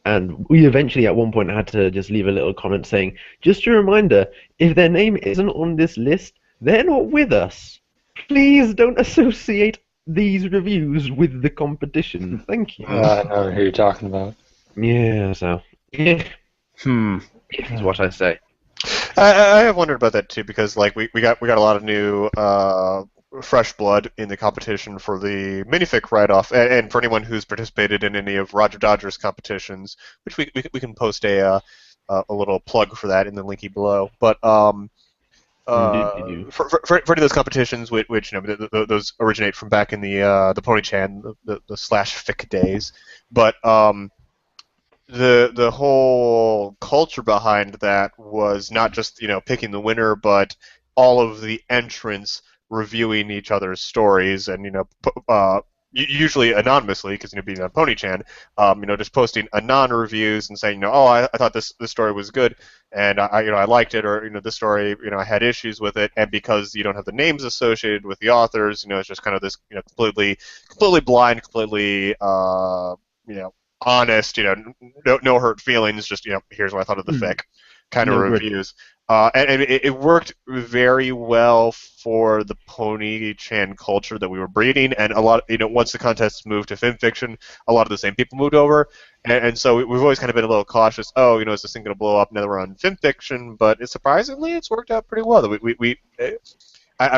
And we eventually, at one point, had to just leave a little comment saying, just a reminder, if their name isn't on this list, they're not with us. Please don't associate these reviews with the competition. Thank you. I know who you're talking about. Yeah, so. Yeah. Hmm. Is what I say. I have wondered about that too, because like we got a lot of new fresh blood in the competition for the Minific write-off, and for anyone who's participated in any of Roger Dodger's competitions, which we can post a little plug for that in the linky below. But for any of those competitions, which you know those originate from back in the Pony-chan, the /fic days, but the whole culture behind that was not just picking the winner, but all of the entrants reviewing each other's stories, and usually anonymously, because being on Pony-chan, just posting anon reviews and saying, oh, I thought this story was good, and I liked it, or this story, I had issues with it, and because you don't have the names associated with the authors, it's just kind of this completely blind, completely honest, no hurt feelings, just here's what I thought of the fic kind of reviews. And it worked very well for the Pony-chan culture that we were breeding, and a lot, once the contests moved to FinFiction, a lot of the same people moved over, and so we've always kind of been a little cautious. Oh, is this thing going to blow up now that we're on FinFiction? But surprisingly, it's worked out pretty well. I don't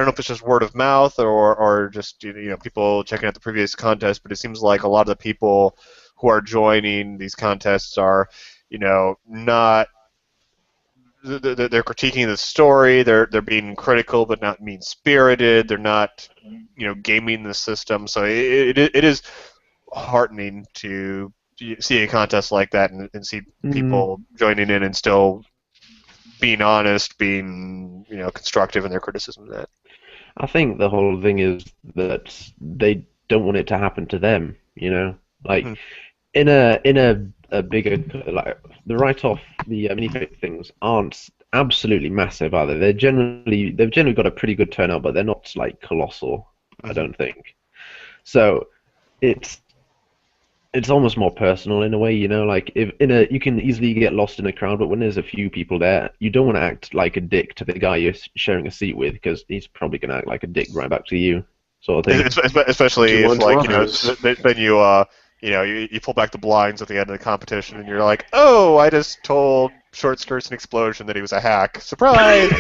know if it's just word of mouth or just people checking out the previous contest, but it seems like a lot of the people who are joining these contests are, not. They're critiquing the story. They're being critical, but not mean-spirited. They're not, gaming the system. So it is heartening to see a contest like that and see people joining in and still being honest, being constructive in their criticism of that. I think the whole thing is that they don't want it to happen to them. Like in a bigger, like the write-off, the minific things aren't absolutely massive, are they? They've generally got a pretty good turnout, but they're not like colossal. I don't think. So it's almost more personal in a way, like if you can easily get lost in a crowd, but when there's a few people there, you don't want to act like a dick to the guy you're sharing a seat with, because he's probably going to act like a dick right back to you, sort of thing. Especially if, like, then you pull back the blinds at the end of the competition, and you're like, oh, I just told Short Skirts and Explosion that he was a hack. Surprise!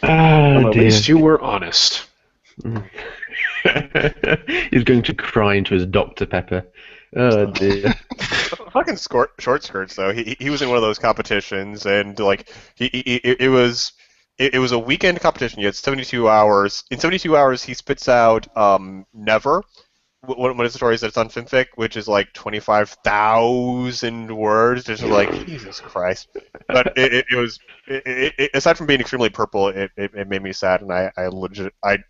Well, at least you were honest. He's going to cry into his Dr. Pepper. Oh dear. Fucking Short Skirts, though. He was in one of those competitions, and like it was a weekend competition. You had 72 hours. In 72 hours, he spits out Never. One of the stories that's on FinFic, which is like 25,000 words. Just like, Jesus Christ. But it was aside from being extremely purple, it made me sad, and I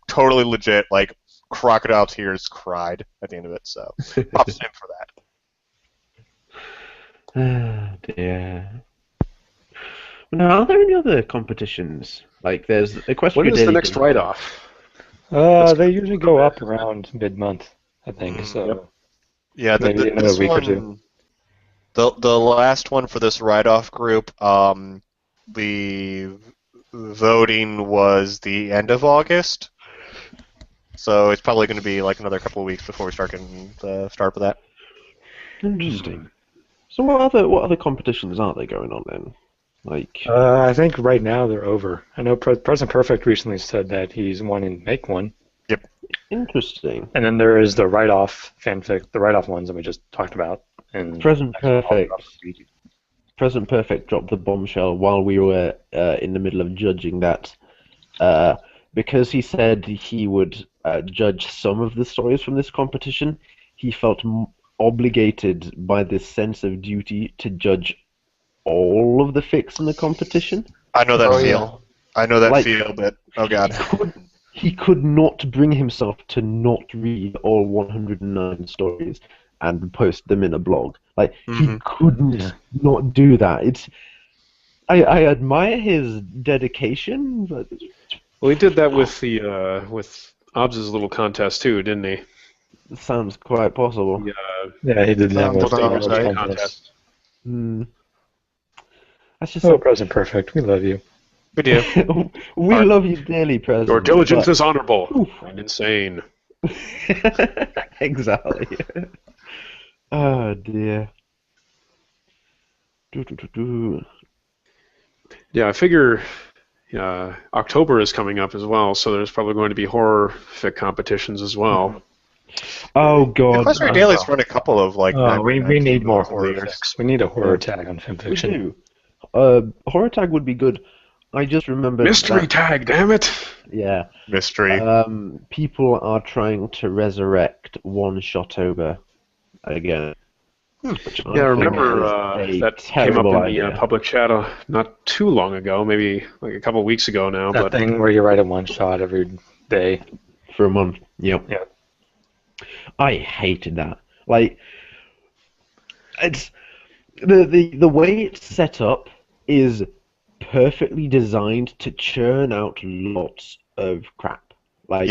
totally legit, like, crocodile tears cried at the end of it. So props to him for that. Oh dear. Now, are there any other competitions? Like, there's Equestria. When is the next write-off? They usually go up around mid-month, I think. So yeah, maybe another week or two. The last one for this write-off group, the voting was the end of August, so it's probably going to be like another couple of weeks before we start getting start with that. Interesting. So what other competitions are there going on then? Like, I think right now they're over. I know Present Perfect recently said that he's wanting to make one. Yep. Interesting. And then there is the write-off fanfic, the write-off ones that we just talked about. And Present Perfect Present Perfect dropped the bombshell while we were in the middle of judging that, because he said he would judge some of the stories from this competition. He felt obligated by this sense of duty to judge all of the fics in the competition. I know that Oh, feel. I know that feel, but oh god. He could not bring himself to not read all 109 stories and post them in a blog. Like he couldn't not do that. I admire his dedication, but Well, he did that with the with Obbs' little contest too, didn't he? it sounds quite possible. Yeah, he did that with Sounds the right. contest. That's just Oh, Present Perfect, we love you. We do. we love you dearly, President. Your diligence is honorable and insane. Exactly. Oh dear. Yeah, I figure October is coming up as well, so there's probably going to be horror fic competitions as well. Oh god. Equestrian Daily's run a couple of like. We need more horror fics. We need a horror tag on FimFiction. We do. Horror tag would be good. I just remembered Mystery tag, damn it! Yeah. Mystery. People are trying to resurrect One-Shotober again. Yeah, I remember that came up in the public chat not too long ago, maybe like a couple of weeks ago now. That thing where you write a one-shot every day. For a month. Yep. Yeah. I hated that. Like, it's the way it's set up is perfectly designed to churn out lots of crap. Like,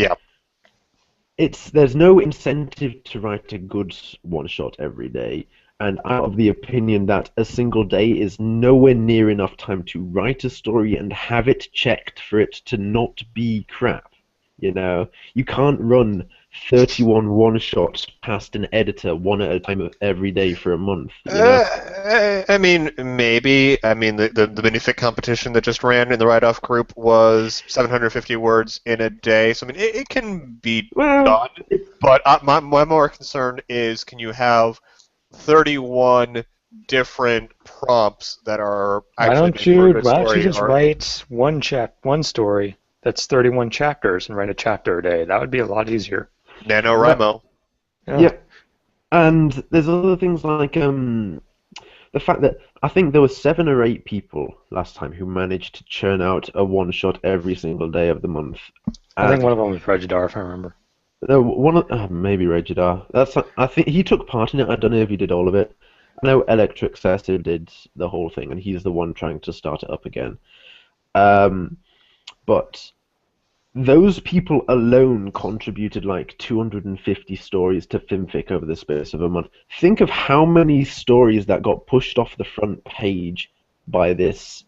there's no incentive to write a good one-shot every day, and I'm of the opinion that a single day is nowhere near enough time to write a story and have it checked for it to not be crap. You know, you can't run 31 one-shots past an editor one at a time every day for a month. You know? I mean, maybe. I mean, the minific competition that just ran in the write-off group was 750 words in a day. So, I mean, it can be done. But my more concern is, can you have 31 different prompts that are actually why don't you just write one story that's 31 chapters and write a chapter a day? That would be a lot easier. NaNoWriMo. Yep. And there's other things like the fact that I think there were 7 or 8 people last time who managed to churn out a one-shot every single day of the month. I think one of them was Regidar, if I remember. Maybe Regidar. I think he took part in it. I don't know if he did all of it. I know XXXIII did the whole thing, and he's the one trying to start it up again. But those people alone contributed like 250 stories to FimFic over the space of a month. Think of how many stories that got pushed off the front page by this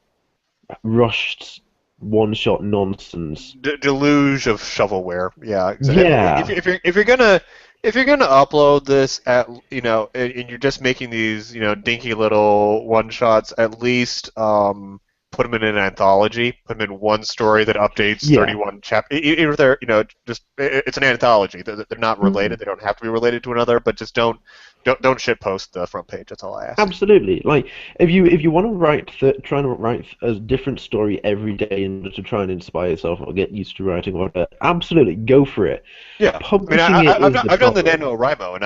rushed one-shot nonsense. Deluge of shovelware. Yeah. Exactly. Yeah. If you're gonna upload this and you're just making these dinky little one-shots, at least put them in an anthology. Put them in one story that updates 31 chapters. Even if they're it's an anthology. They're not related. They don't have to be related to another. But just don't shitpost the front page. That's all I ask. Absolutely. Like if you want to try and write a different story every day in order to try and inspire yourself or get used to writing, whatever, absolutely go for it. Yeah. I've done the NaNoWriMo, and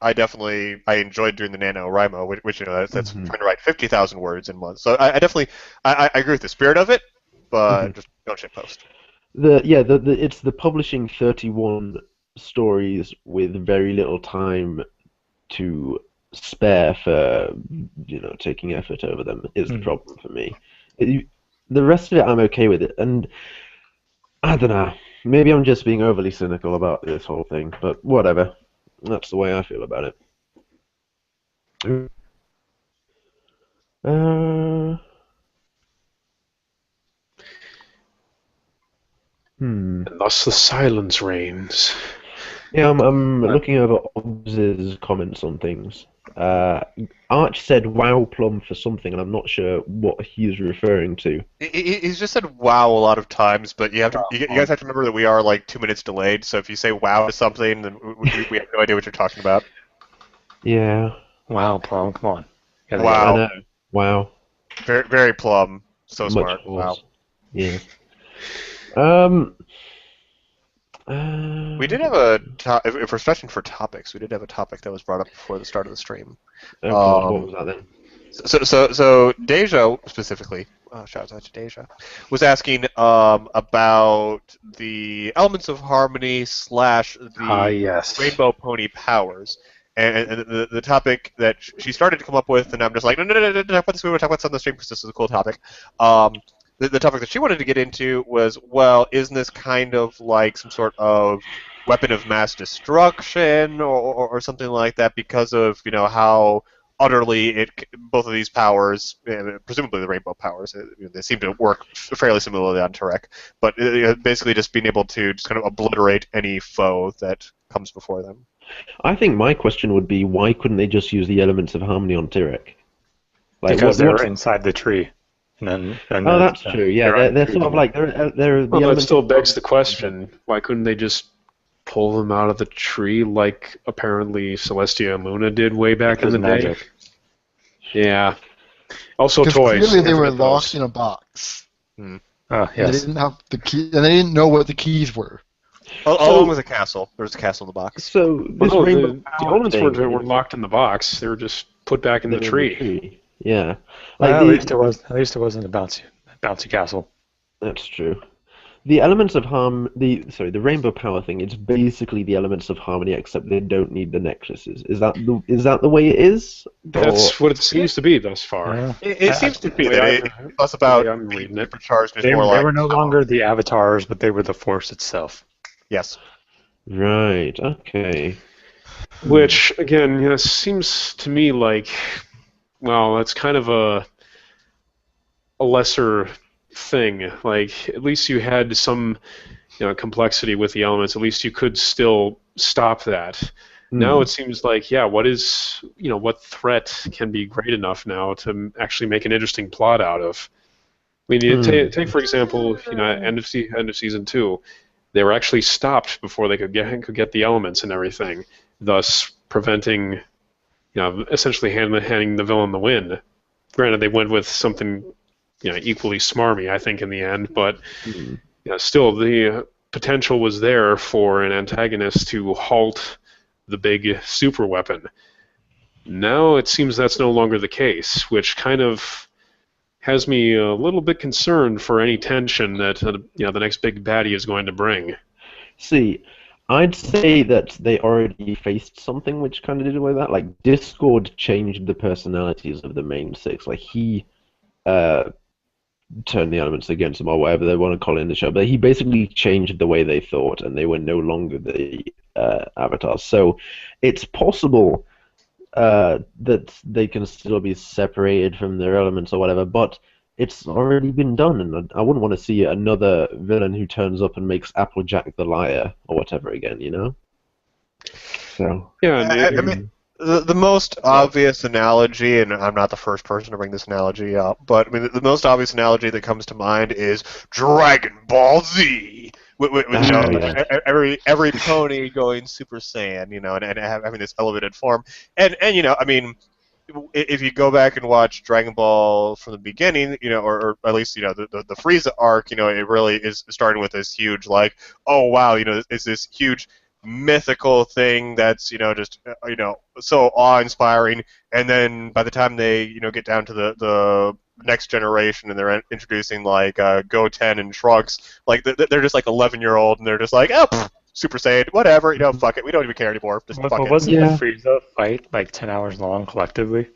I definitely enjoyed doing the NaNoWriMo, which that's trying to write 50,000 words in one. So I definitely I agree with the spirit of it, but just don't shitpost. It's the publishing 31 stories with very little time to spare for taking effort over them is the problem for me. The rest of it I'm okay with it, and I don't know, maybe I'm just being overly cynical about this whole thing, but whatever, that's the way I feel about it. And thus the silence reigns. Yeah, I'm looking over Obbs's comments on things. Arch said "wow plum" for something, and I'm not sure what he's referring to. He's just said "wow" a lot of times, but you guys have to remember that we are like 2 minutes delayed. So if you say "wow" to something, then we have no idea what you're talking about. Yeah. Wow, plum, come on. Wow. I know. Wow. Very, very plum. So Much smart. worse. Wow. Yeah. We did have a if we're stretching for topics, we did have a topic that was brought up before the start of the stream. Oh God, what was that then? So Deja specifically, shout out to Deja, was asking about the elements of harmony / the yes. rainbow pony powers, and the topic that she started to come up with, and I'm just like, no, talk about this. We were talking about this on the stream because this is a cool topic. The topic that she wanted to get into was, well, isn't this kind of like some sort of weapon of mass destruction or something like that because of how utterly both of these powers, presumably the rainbow powers, they seem to work fairly similarly on Turek, but basically just being able to just kind of obliterate any foe that comes before them. I think my question would be, why couldn't they just use the elements of harmony on Tyrek? Because they were inside the tree. And that's true. Yeah, they're sort of like they're. Well, that still begs the question: why couldn't they just pull them out of the tree like apparently Celestia and Luna did way back in the day? Yeah. Also toys. Clearly they were locked in a box. Hmm. Oh, yes. They didn't have the key, and they didn't know what the keys were. Along with a castle. There was a castle in the box. So the elements were locked in the box. They were just put back in the tree. Yeah. At least it wasn't a bouncy castle. That's true. The elements of the rainbow power thing, it's basically the elements of harmony, except they don't need the necklaces. Is that the way it is? That's what it seems to be thus far. Yeah. It seems to be that it's less about I'm reading it. Supercharged. They were no longer the avatars, but they were the Force itself. Yes. Right. Okay. Which again, seems to me like, well, that's kind of a lesser thing. Like, at least you had some complexity with the elements. At least you could still stop that. Now it seems like, what threat can be great enough now to actually make an interesting plot out of? I mean, take for example, end of season 2, they were actually stopped before they could get the elements and everything, thus preventing, essentially handing the villain the win. Granted, they went with something equally smarmy, I think, in the end, but still the potential was there for an antagonist to halt the big super weapon. Now it seems that's no longer the case, which kind of has me a little bit concerned for any tension that the next big baddie is going to bring. See, I'd say that they already faced something which kind of did away with that. Like, Discord changed the personalities of the main 6. Like, he turned the elements against them, or whatever they want to call it in the show, but he basically changed the way they thought, and they were no longer the avatars. So it's possible that they can still be separated from their elements or whatever, but it's already been done, and I wouldn't want to see another villain who turns up and makes Applejack the liar or whatever again, So yeah, I mean, the most obvious analogy, and I'm not the first person to bring this analogy up, but I mean the most obvious analogy that comes to mind is Dragon Ball Z. With every pony going Super Saiyan, and having this elevated form, and I mean, if you go back and watch Dragon Ball from the beginning, or at least the Frieza arc, it really is starting with this huge oh wow, it's this huge mythical thing that's just so awe-inspiring, and then by the time they get down to the next generation and they're introducing Goten and Trunks, they're just 11-year-old and they're just Super Saiyan, whatever, fuck it, we don't even care anymore. Just fuck it. Wasn't the Frieza fight 10 hours long collectively?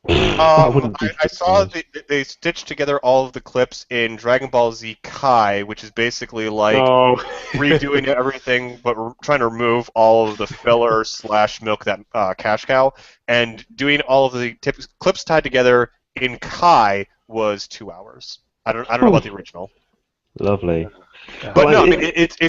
I saw they stitched together all of the clips in Dragon Ball Z Kai, which is basically redoing everything, but trying to remove all of the filler / milk that cash cow, and doing all of the clips tied together in Kai was 2 hours. I don't know about the original. Lovely. But no, I mean, it's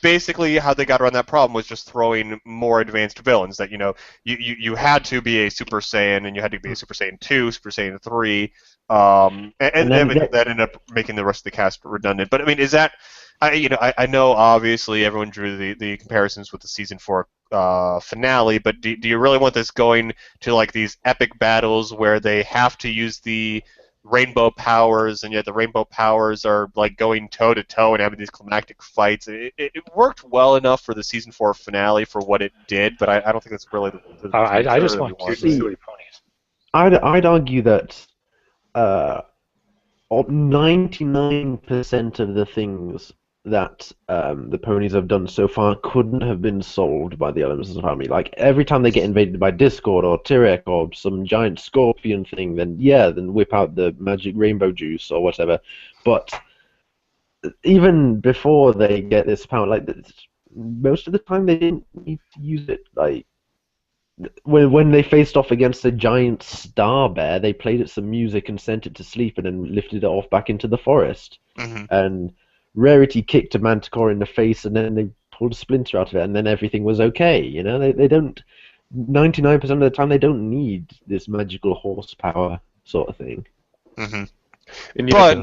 basically how they got around that problem was just throwing more advanced villains that you had to be a Super Saiyan, and you had to be a Super Saiyan 2, Super Saiyan 3, and that ended up making the rest of the cast redundant. But I mean, is that I know obviously everyone drew the comparisons with the season 4 finale, but do you really want this going to like these epic battles where they have to use the rainbow powers, and yet the rainbow powers are like going toe to toe and having these climactic fights? It worked well enough for the season 4 finale for what it did, but I don't think that's really the I just want cute silly ponies. I'd argue that 99% of the things that the ponies have done so far couldn't have been solved by the elements of harmony. Like, every time they get invaded by Discord or Tyrek or some giant scorpion thing, then whip out the magic rainbow juice or whatever. But even before they get this power, like, most of the time they didn't need to use it. Like, when they faced off against a giant star bear, they played it some music and sent it to sleep and then lifted it off back into the forest. Mm-hmm. And Rarity kicked a Manticore in the face and then they pulled a splinter out of it and then everything was okay. You know, they don't. 99% of the time they don't need this magical horsepower sort of thing. Mm-hmm. And yet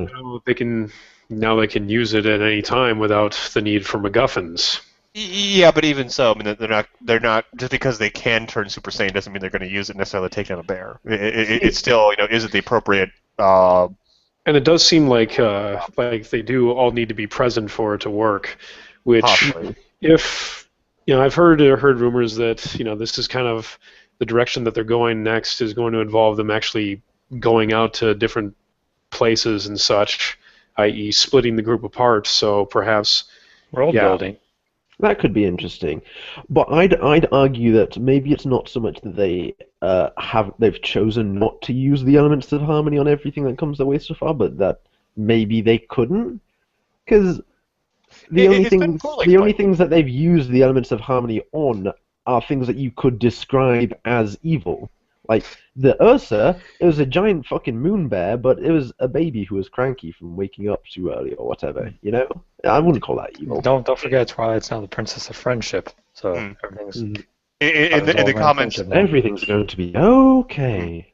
now they can use it at any time without the need for MacGuffins. Yeah, but even so, I mean, they're not just because they can turn Super Saiyan doesn't mean they're going to use it necessarily to take down a bear. It's still, is it the appropriate? And it does seem like they do all need to be present for it to work. Which, Possibly. if I've heard rumors that this is kind of the direction that they're going next is going to involve them actually going out to different places and such, i.e., splitting the group apart. So perhaps World building. That could be interesting, but I'd argue that maybe it's not so much that they've chosen not to use the elements of harmony on everything that comes their way so far, but that maybe they couldn't, because the only things that they've used the elements of harmony on are things that you could describe as evil. Like the Ursa, it was a giant fucking moon bear, but it was a baby who was cranky from waking up too early or whatever. I wouldn't call that evil. Don't forget Twilight's now the princess of friendship, so everything's in the comments. Everything's going to be okay.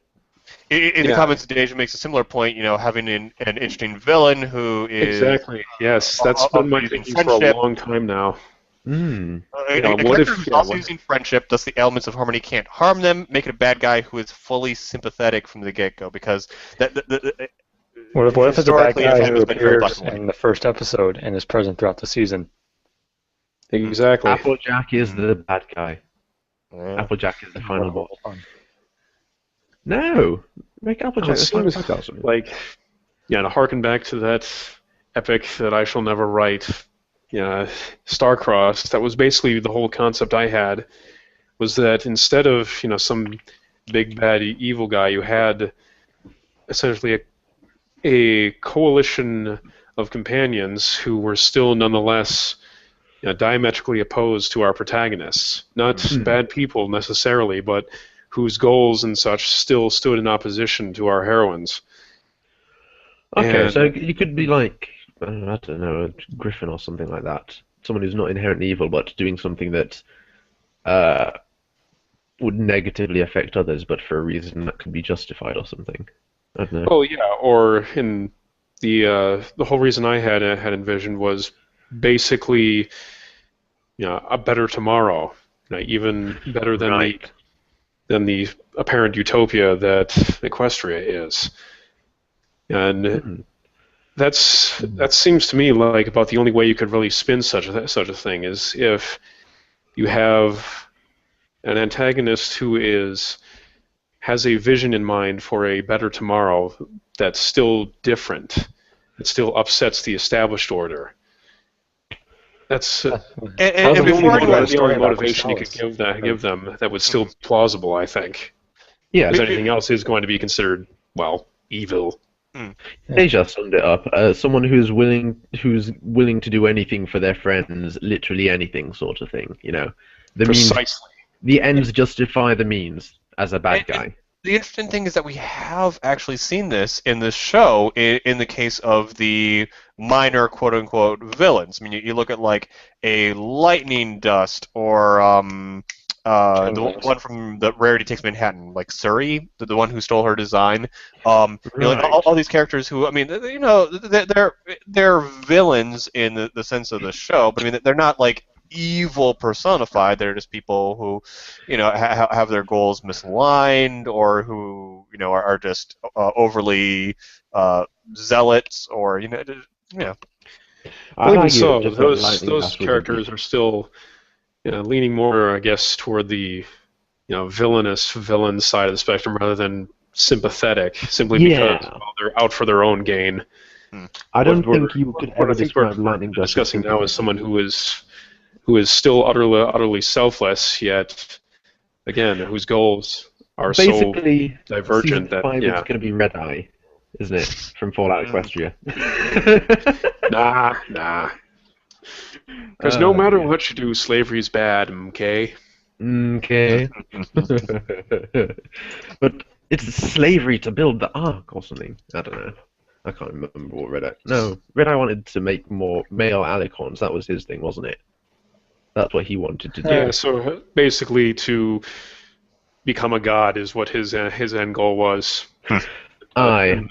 In the comments, Deja makes a similar point. Having an interesting villain who is exactly yes, that's been my thinking for a long time now. What if also using friendship, thus the elements of harmony can't harm them, make it a bad guy who is fully sympathetic from the get-go, because what if it's a bad guy who appears in the first episode and is present throughout the season? Exactly. Applejack is the bad guy. Applejack is the final boss. No, make Applejack the final boss. Like, to harken back to that epic that I shall never write. Starcrossed, that was basically the whole concept I had, was that instead of some big bad evil guy, you had essentially a coalition of companions who were still nonetheless diametrically opposed to our protagonists. Not bad people necessarily, but whose goals and such still stood in opposition to our heroines. Okay, so you could be like, I don't know, a griffin or something like that. Someone who's not inherently evil, but doing something that would negatively affect others, but for a reason that could be justified or something. I don't know. Oh yeah, or in the whole reason I had envisioned was basically, a better tomorrow, even better than the apparent utopia that Equestria is, and. That seems to me like about the only way you could really spin such a thing is if you have an antagonist who has a vision in mind for a better tomorrow that's still different, that still upsets the established order. That's and the only motivation you could give them that was still plausible, I think. Yeah, because anything else is going to be considered, evil. Deja summed it up. Someone who's willing to do anything for their friends, literally anything, sort of thing. Precisely. The ends justify the means as a bad guy. The interesting thing is that we have actually seen this in this show in the case of the minor quote-unquote villains. I mean, you look at like a Lightning Dust or the one from the Rarity Takes Manhattan, like Suri, the one who stole her design. All these characters who, I mean, they're villains in the sense of the show, but I mean, they're not like evil personified. They're just people who, have their goals misaligned, or who, are just overly zealots, or Well, even argue so, just that those characters are still leaning more, I guess, toward the villainous villain side of the spectrum rather than sympathetic, simply because they're out for their own gain. I don't think you could ever describe we're Lightning Dust discussing now is someone who is still utterly selfless, yet again, whose goals are basically so divergent that that it's going to be Red Eye, isn't it, from Fallout Equestria? Nah. Because no matter what you do, slavery's bad. Okay. Okay. But it's slavery to build the Ark or something. I don't know. I can't remember what Red Eye... No, Red Eye wanted to make more male alicorns. That was his thing, wasn't it? That's what he wanted to do. Yeah, so basically to become a god is what his end goal was. Aye.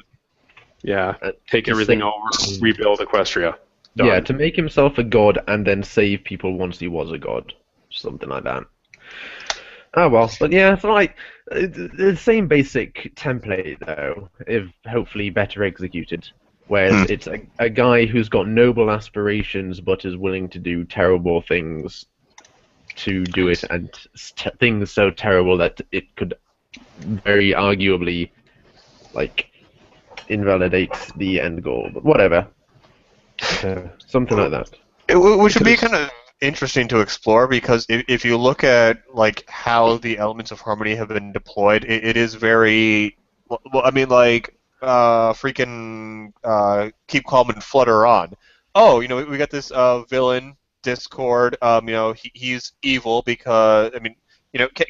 Yeah, take everything over, rebuild Equestria. Done. Yeah, to make himself a god and then save people once he was a god. Something like that. Oh well, but yeah, it's like the same basic template though, if hopefully better executed. Whereas it's a guy who's got noble aspirations but is willing to do terrible things to do it, and things so terrible that it could very arguably invalidate the end goal. But whatever. Something like that. Which would be kind of interesting to explore, because if you look at how the elements of harmony have been deployed, it is very, well, I mean, freaking keep calm and flutter on. Oh, we got this villain, Discord. He's evil because, I mean,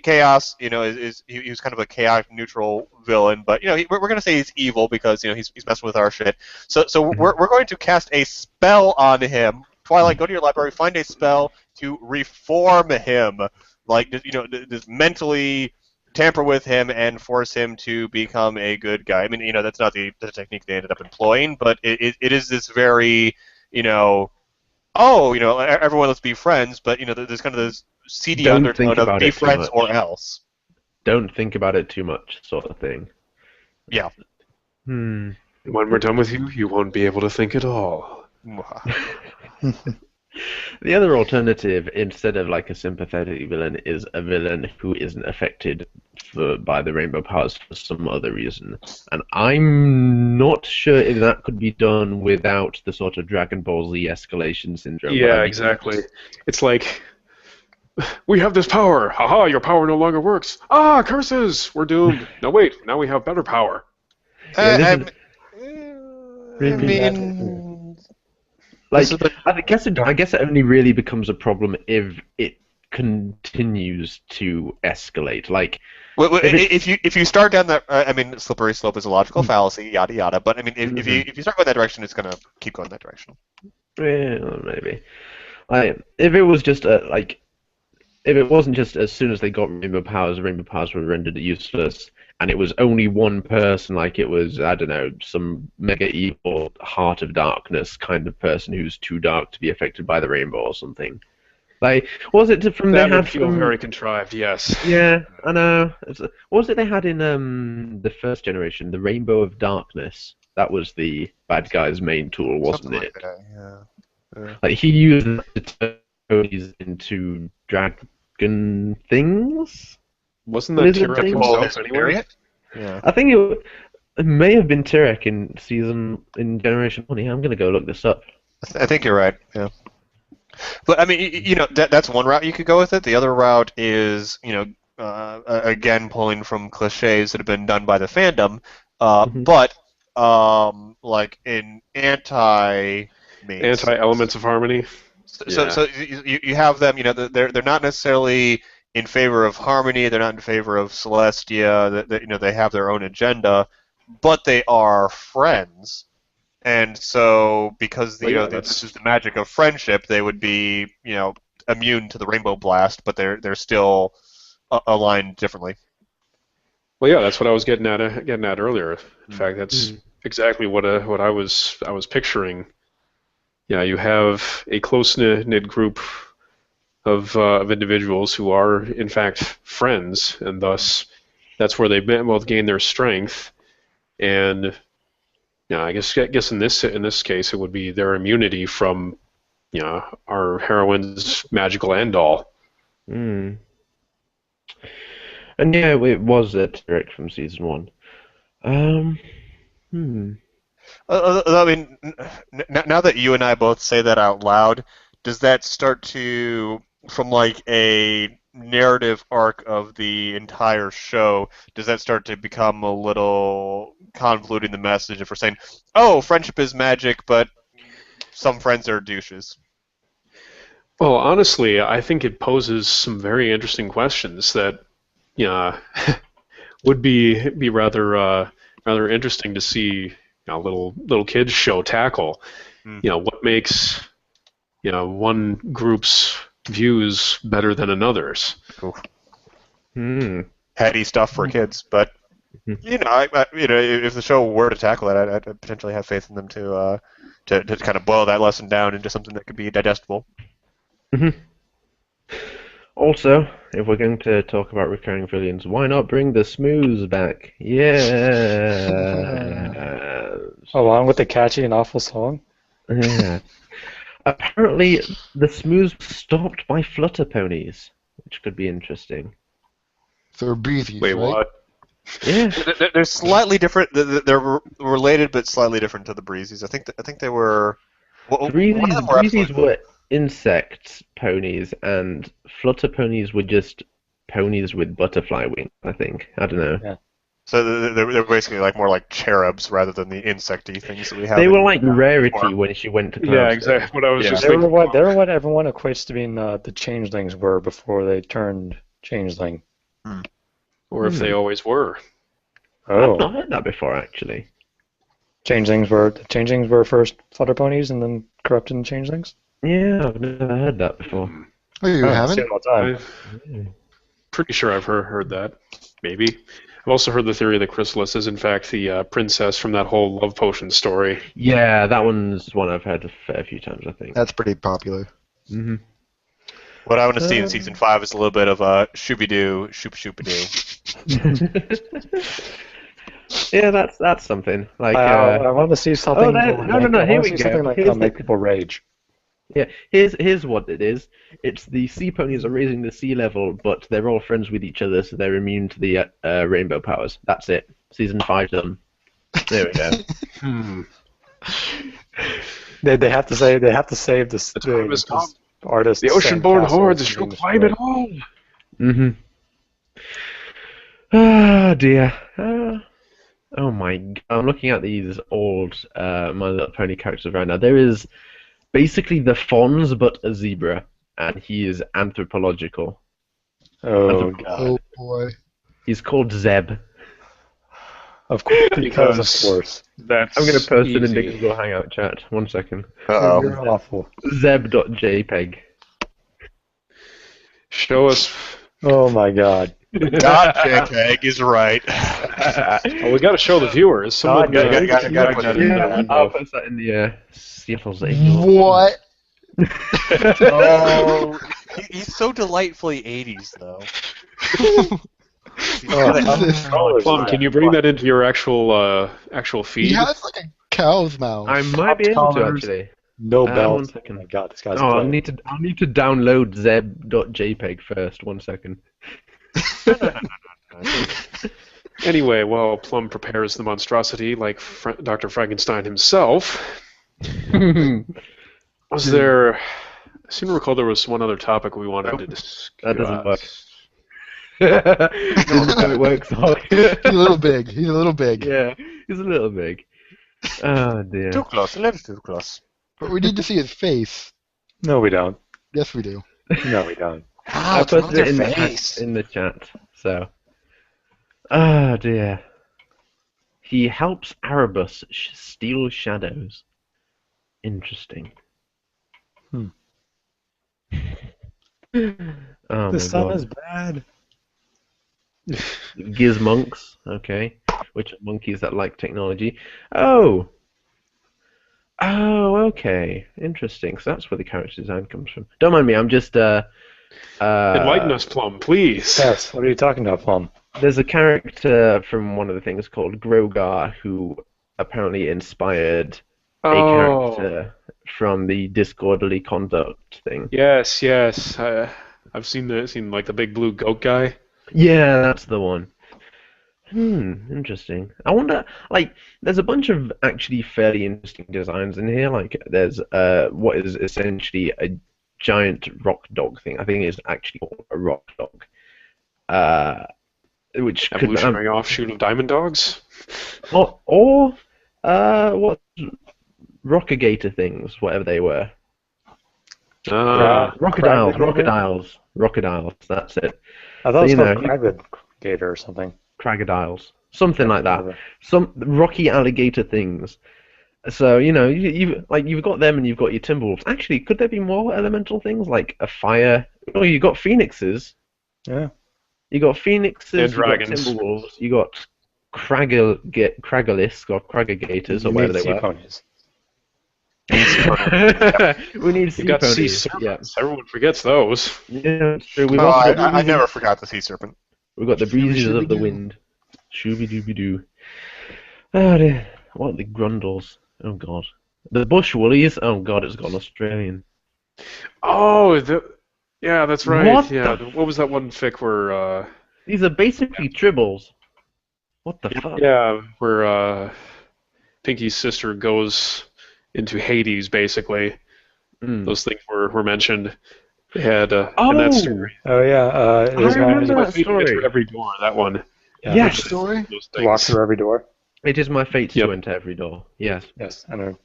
Chaos, he was kind of a chaotic neutral villain, but we're gonna say he's evil because he's messing with our shit. So we're going to cast a spell on him. Twilight, go to your library, find a spell to reform him, just mentally tamper with him and force him to become a good guy. I mean, that's not the technique they ended up employing, but it is this very, everyone let's be friends, but there's kind of this seedy undertone of be friends or else. Don't think about it too much, sort of thing. Yeah. When we're done with you, you won't be able to think at all. The other alternative, instead of a sympathetic villain, is a villain who isn't affected by the rainbow powers for some other reason. And I'm not sure if that could be done without the sort of Dragon Ball Z escalation syndrome. Yeah, exactly. It's like, we have this power. Haha, your power no longer works. Ah, curses! We're doomed. No, wait, now we have better power. I guess it only really becomes a problem if it continues to escalate. If you start down that, I mean, slippery slope is a logical fallacy, yada yada. But I mean, if you start going that direction, it's gonna keep going that direction. Yeah, maybe. If it was just if it wasn't just as soon as they got rainbow powers were rendered useless, and it was only one person, it was, I don't know, some mega evil heart of darkness kind of person who's too dark to be affected by the rainbow or something. Was it from that would feel very contrived, yes. Yeah, I know. What was it they had in the first generation, the Rainbow of Darkness? That was the bad guy's main tool, wasn't it? Yeah. He used it to turn these into dragon things? Wasn't that Tyrek himself anyway? Yeah. I think it may have been Tyrek in Generation 1. Yeah, I'm going to go look this up. I think you're right, yeah. But, I mean, that's one route you could go with it. The other route is, again, pulling from cliches that have been done by the fandom, but, in anti-elements of harmony. So you have them, they're not necessarily in favor of harmony, they're not in favor of Celestia, they have their own agenda, but they are friends. And so, because this is the magic of friendship, they would be, immune to the Rainbow Blast, but they're still aligned differently. Well, yeah, that's what I was getting at earlier. In fact, that's exactly what I was picturing. Yeah, you have a close-knit group of individuals who are in fact friends, and thus that's where they both gain their strength. And I guess in this case it would be their immunity from our heroine's magical end all. Mm. And yeah, it was Derek from season 1. I mean, now that you and I both say that out loud, does that start to, from like a narrative arc of the entire show, does that start to become a little convoluting the message if we're saying, oh, friendship is magic, but some friends are douches? Well, honestly, I think it poses some very interesting questions that would be rather interesting to see little kids show tackle. What makes one group's views better than another's. Heady stuff for kids, but if the show were to tackle that, I'd potentially have faith in them to kind of boil that lesson down into something that could be digestible. Also, if we're going to talk about recurring villains, why not bring the Smooths back? Yeah. Along with the catchy and awful song? Yeah. Apparently, the Smooths stopped by flutter ponies, which could be interesting. They're breezy. Wait, right? what? Yeah. They're slightly different. They're related, but slightly different to the Breezies. I think they were. Breezies were insect ponies, and flutter ponies were just ponies with butterfly wings, I think. I don't know. Yeah. So they're basically more like cherubs rather than the insecty things that we have. They were like Rarity when she went to Cloud. Yeah, exactly. What I was just They thinking. were what everyone equates to being the changelings were before they turned changeling. Or if they always were. Oh. I've not heard that before, actually. Changelings were first flutter ponies and then corrupted into changelings? Yeah, I've never heard that before. Oh, you I haven't? see it all the time. I'm pretty sure I've heard that. Maybe. I've also heard the theory that Chrysalis is in fact the princess from that whole love potion story. Yeah, that one's one I've heard a fair few times, I think. That's pretty popular. Mm-hmm. What I want to see in season 5 is a little bit of a shooby-doo, shoop-shoop-a-doo. Yeah, that's something. Like I want to see something. No, here we go. Something like that'll make people rage. Yeah, here's what it is. It's the sea ponies are raising the sea level, but they're all friends with each other, so they're immune to the rainbow powers. That's it. Season 5 done. There we go. They have to save the time has come. artists. The ocean-born hordes shall climb it all. Mm-hmm. Ah, dear. Oh my god. I'm looking at these old My Little Pony characters right now. There is basically the Fonz, but a zebra, and he is anthropological. Oh god. Oh boy. He's called Zeb. Of course, Because of course. That's I'm going to post it in easy. Dick's Google Hangout chat. 1 second. Uh-oh. You're awful. Zeb.jpg. Show us. Oh my god. God, JPEG is right. Oh, we got to show the viewers. Someone Gotta put drag it that in in there. there. I'll post that in the Seattle's What? Oh, he's so delightfully 80s, though. Plum, can you bring that into your actual feed? He has like a cow's mouth. I might be able to Colors. actually. No 1 bells. second. Oh my god, this guy's Oh, I'll a need to download zeb.jpg first. 1 second. Anyway, while Plum prepares the monstrosity like Dr. Frankenstein himself, was there... I seem to recall there was one other topic we wanted to discuss. That doesn't work. That's how it works. He's a little big. He's a little big. Yeah, he's a little big. Oh dear. Too close, a little too close. But we need to see his face. No, we don't. Yes, we do. No, we don't. I posted it in the chat. So. Oh dear. He helps Erebus steal shadows. Interesting. Oh The my sun God. is bad. Gizmonks, okay, which are monkeys that like technology. Oh, okay, interesting. So that's where the character design comes from. Don't mind me. I'm just Enlighten us, Plum, please. Yes. What are you talking about, Plum? There's a character from one of the things called Grogar who apparently inspired a Oh, character from the disorderly conduct thing. yes, yes. I've seen like the big blue goat guy. Yeah, that's the one. Interesting. I wonder, like, there's a bunch of actually fairly interesting designs in here. Like, there's what is essentially a giant rock dog thing. I think it's actually called a rock dog. Uh, which could Evolutionary offshoot of Diamond Dogs. or what Rockagator things, whatever they were. Crocodiles. That's it. I thought it was called Craggator or something. Crocodiles, something like that. Some rocky alligator things. So you've got them and you've got your Timberwolves. Actually, could there be more elemental things like a fire? Oh, you got phoenixes. Yeah. You got phoenixes. And you got dragons. Timberwolves. You got Cragalisks or Craggagators or whatever they were. Ponies. We need sea You got sea ponies. serpents. Everyone forgets those. Yeah, true. I never forgot the sea serpent. We've got the breezes of the wind. Shooby dooby doo. Oh dear. What are the grundles? Oh god. The bush woolies? Oh god, it's got an Australian. Oh, yeah, that's right. What what was that one fic where? These are basically tribbles. What the fuck? Yeah, where Pinky's sister goes into Hades, basically. Those things were mentioned. They had in that story. Oh yeah. I remember that story. Through every door. That one. Yeah, Yes. Story? Those Walk things. through every door. It is my fate to enter every door. Yes. Yes, I know.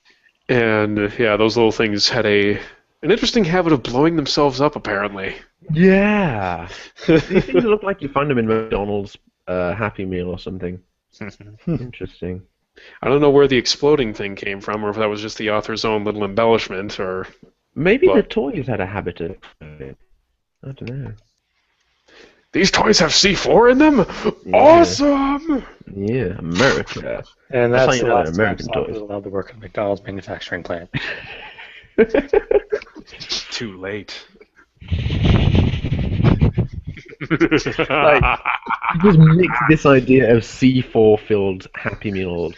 And yeah, those little things had an interesting habit of blowing themselves up, apparently. Yeah. These things look like you find them in McDonald's Happy Meal or something. Interesting. I don't know where the exploding thing came from, or if that was just the author's own little embellishment, or Maybe the toys had a habit of exploding. I don't know. these toys have C4 in them. Yeah. Awesome. Yeah, America. And That's that's how the you know last they're time American Sonic toys. was allowed to work at McDonald's manufacturing plant. Too late. Just mix this idea of C4 filled Happy Meals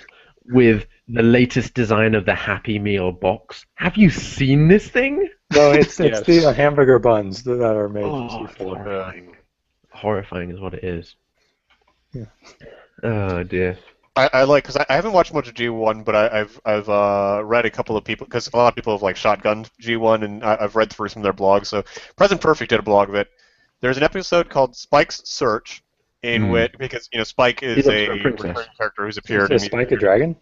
with the latest design of the Happy Meal box. Have you seen this thing? No, it's Yes. the hamburger buns that are made Oh, from it's C4. horrifying. Horrifying is what it is. Yeah. Oh dear. I like because I haven't watched much of G1, but I've read a couple of people because a lot of people have like shotgunned G1, and I've read through some of their blogs. So Present Perfect did a blog of it. There's an episode called Spike's Search, in which because Spike is He's a a princess. recurring character who's appeared. Is Spike a dragon?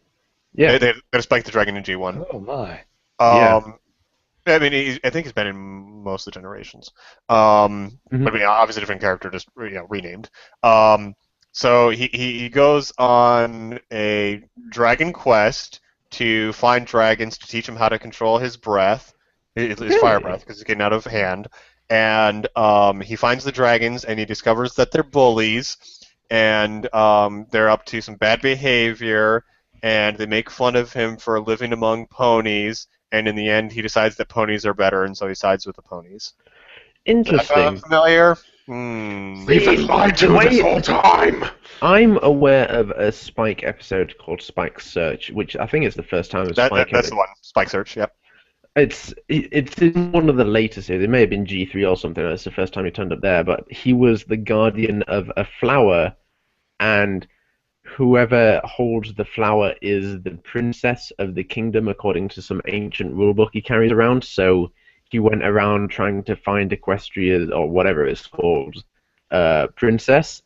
Yeah. They Spike the Dragon in G1. Oh my. Yeah. I mean, I think he's been in most of the generations. But I mean, obviously a different character, just renamed. So he goes on a dragon quest to find dragons to teach him how to control his breath, his fire breath, because it's getting out of hand. And he finds the dragons, and he discovers that they're bullies, and they're up to some bad behavior, and they make fun of him for living among ponies. And in the end, he decides that ponies are better, and so he sides with the ponies. Interesting. Familiar? We've been lied to this whole time. I'm aware of a Spike episode called Spike Search, which I think is the first time of Spike. That's the one. Spike Search, yep. It's in one of the later series. It may have been G3 or something. That's the first time he turned up there. But he was the guardian of a flower, and whoever holds the flower is the princess of the kingdom, according to some ancient rulebook he carries around. So he went around trying to find Equestria, or whatever it's called, princess,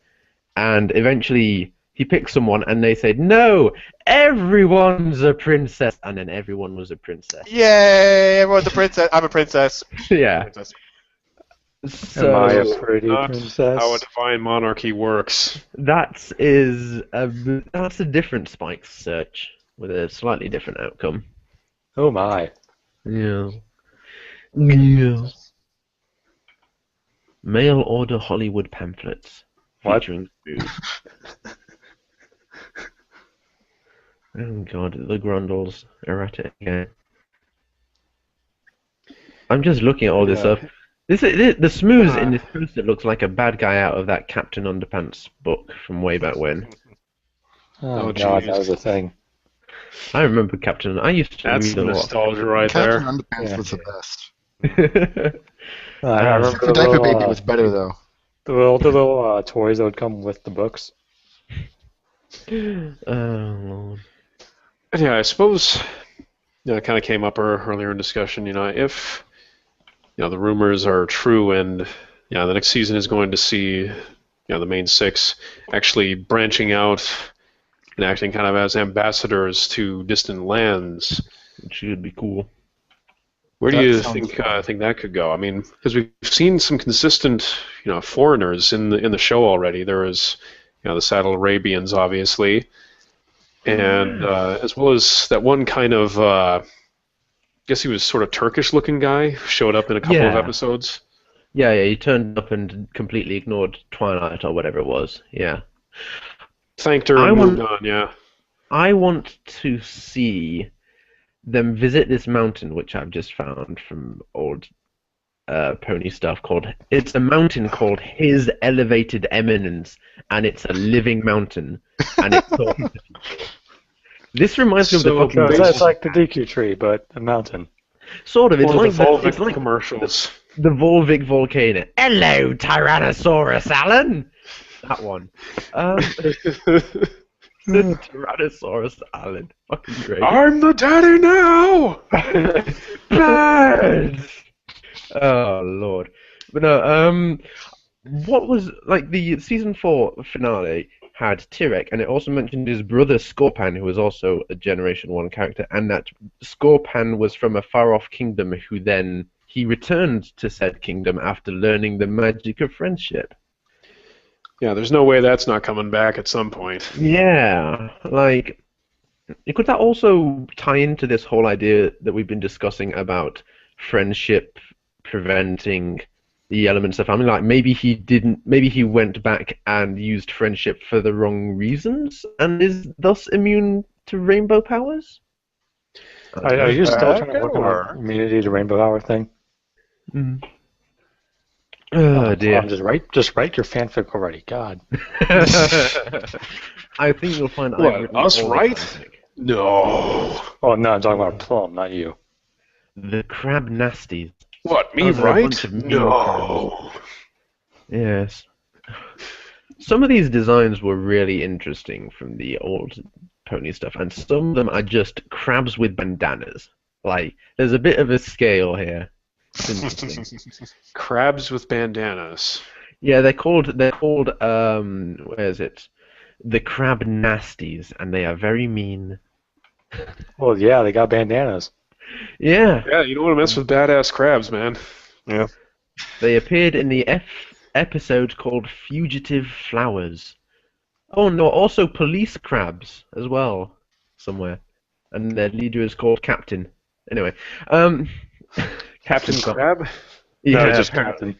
and eventually he picked someone, and they said, "No, everyone's a princess," and then everyone was a princess. Yay! Everyone's a princess. I'm a princess. Yeah. Princess. So Am I a pretty Not princess? how a divine monarchy works. that's a different Spike Search with a slightly different outcome. Oh my. Yeah. Yeah. Mail order Hollywood pamphlets What? featuring food. Oh god, the Grundles are at it again. I'm just looking at all this up. The Smooth in this poster looks like a bad guy out of that Captain Underpants book from way back when. Oh God, that was a thing. I remember Captain. I used to That's read some a lot. nostalgia right Captain there. Underpants was the best. I remember Except for Diaper Baby was better though. the little toys that would come with the books. Oh Lord. Yeah, I suppose it kind of came up earlier in discussion. If the rumors are true, and the next season is going to see the main six actually branching out and acting kind of as ambassadors to distant lands. Which should be cool. Where do you think that could go? I mean, because we've seen some consistent foreigners in the show already. There was the Saddle Arabians, obviously, and as well as that one kind of I guess he was sort of Turkish-looking guy who showed up in a couple of episodes. Yeah, he turned up and completely ignored Twilight or whatever it was. Yeah. Thanked her and moved on, yeah. I want to see them visit this mountain, which I've just found from old pony stuff. It's a mountain called His Elevated Eminence, and it's a living mountain. And it's this reminds me of the fucking... It's like the DQ tree, but a mountain. Sort of. It's like the Volvic commercials. The Volvic volcano. Hello, Tyrannosaurus Alan. That one. The Tyrannosaurus Alan. Fucking great. I'm the daddy now. Bad. Oh Lord. But no. What was like the season 4 finale had Tyrek, and it also mentioned his brother Scorpan, who was also a Generation 1 character, and that Scorpan was from a far-off kingdom who then he returned to said kingdom after learning the magic of friendship. Yeah, there's no way that's not coming back at some point. Yeah, like, could that also tie into this whole idea that we've been discussing about friendship preventing the elements of family? Like, maybe he went back and used friendship for the wrong reasons and is thus immune to rainbow powers? Are you still trying to work on an immunity to rainbow power thing? Mm. Oh dear. Just write your fanfic already, God. I think you'll find us right? No. Oh no, I'm talking about Plum, not you. The crab nasties. What, me right? No. Yes. Some of these designs were really interesting from the old pony stuff, and some of them are just crabs with bandanas. Like, there's a bit of a scale here. It's interesting. Crabs with bandanas. Yeah, they're called where is it? The crab nasties, and they are very mean. Well, yeah, they got bandanas. Yeah. Yeah, you don't want to mess with badass crabs, man. Yeah. They appeared in the episode called Fugitive Flowers. Oh no, also police crabs as well, somewhere. And their leader is called Captain. Anyway, Captain Crab? Yeah, No, just Captain.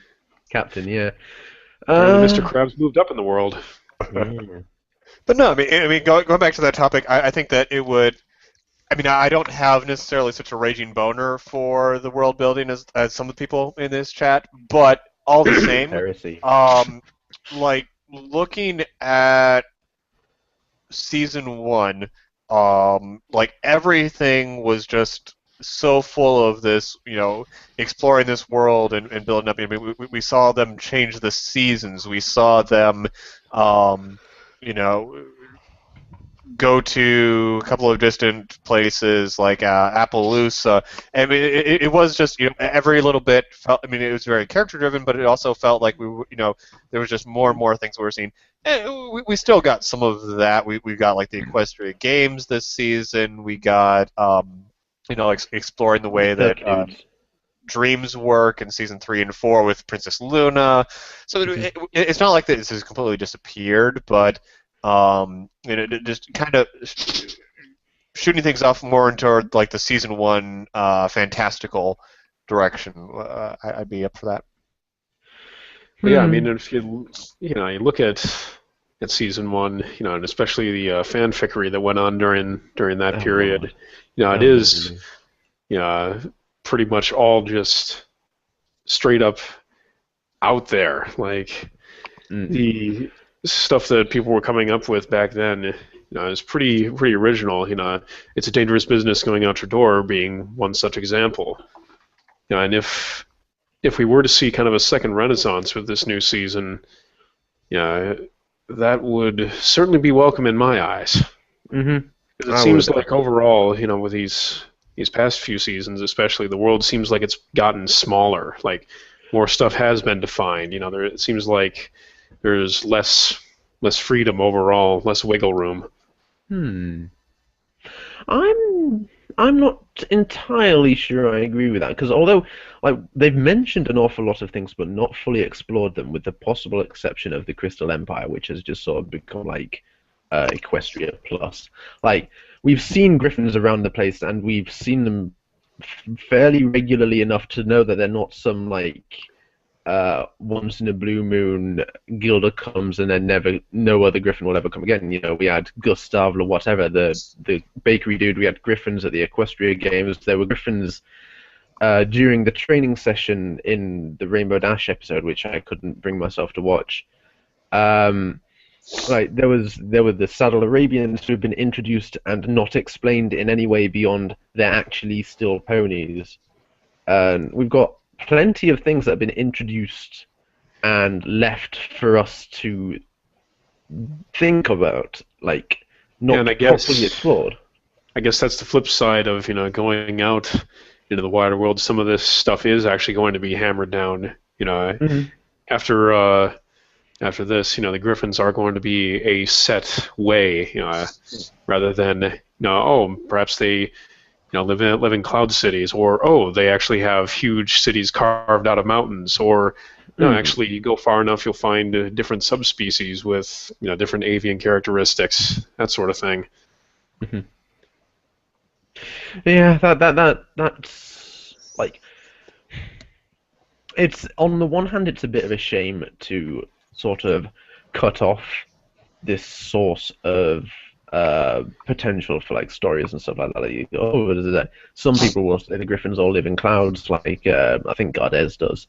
Captain, yeah. Mr. Krabs moved up in the world. Yeah. But no, I mean, going back to that topic, I think that it would. I mean, I don't have necessarily such a raging boner for the world building as some of the people in this chat, but all the same, Heresy. like looking at season 1, like everything was just so full of this, exploring this world and building up. I mean, we saw them change the seasons. We saw them, go to a couple of distant places like Appaloosa. I mean, it was just, every little bit felt. I mean, it was very character driven, but it also felt like we were, there was just more and more things we were seeing. And we still got some of that. We got like the Equestria Games this season. We got exploring the way that dreams work in season 3 and 4 with Princess Luna. So it's not like this has completely disappeared, but it just kind of shooting things off more into like the season 1 fantastical direction. I'd be up for that. But yeah, I mean, if you look at season 1, and especially the fanfickery that went on during that period, it is, pretty much all just straight up out there. Like the stuff that people were coming up with back then, is pretty original. It's a dangerous business going out your door being one such example. And if we were to see kind of a second renaissance with this new season, that would certainly be welcome in my eyes. Mm-hmm. It seems like overall, with these past few seasons, especially, the world seems like it's gotten smaller. Like more stuff has been defined. It seems like there's less freedom overall, less wiggle room. I'm not entirely sure I agree with that, because although they've mentioned an awful lot of things but not fully explored them, with the possible exception of the Crystal Empire, which has just sort of become like Equestria Plus. Like, we've seen griffins around the place, and we've seen them fairly regularly enough to know that they're not some once in a blue moon Gilda comes and then no other griffin will ever come again. We had Gustav or whatever, the bakery dude. We had griffins at the Equestria Games. There were griffins during the training session in the Rainbow Dash episode, which I couldn't bring myself to watch. There were the Saddle Arabians who have been introduced and not explained in any way beyond they're actually still ponies. And we've got plenty of things that have been introduced and left for us to think about, not properly explored. I guess that's the flip side of going out into the wider world. Some of this stuff is actually going to be hammered down. After this, the griffins are going to be a set way, rather than perhaps they live in cloud cities, or they actually have huge cities carved out of mountains, or actually you go far enough you'll find different subspecies with different avian characteristics, that sort of thing. Mm-hmm. Yeah, that's it's, on the one hand, it's a bit of a shame to sort of cut off this source of potential for stories and stuff like that. Some people will say the griffins all live in clouds, I think Gardez does,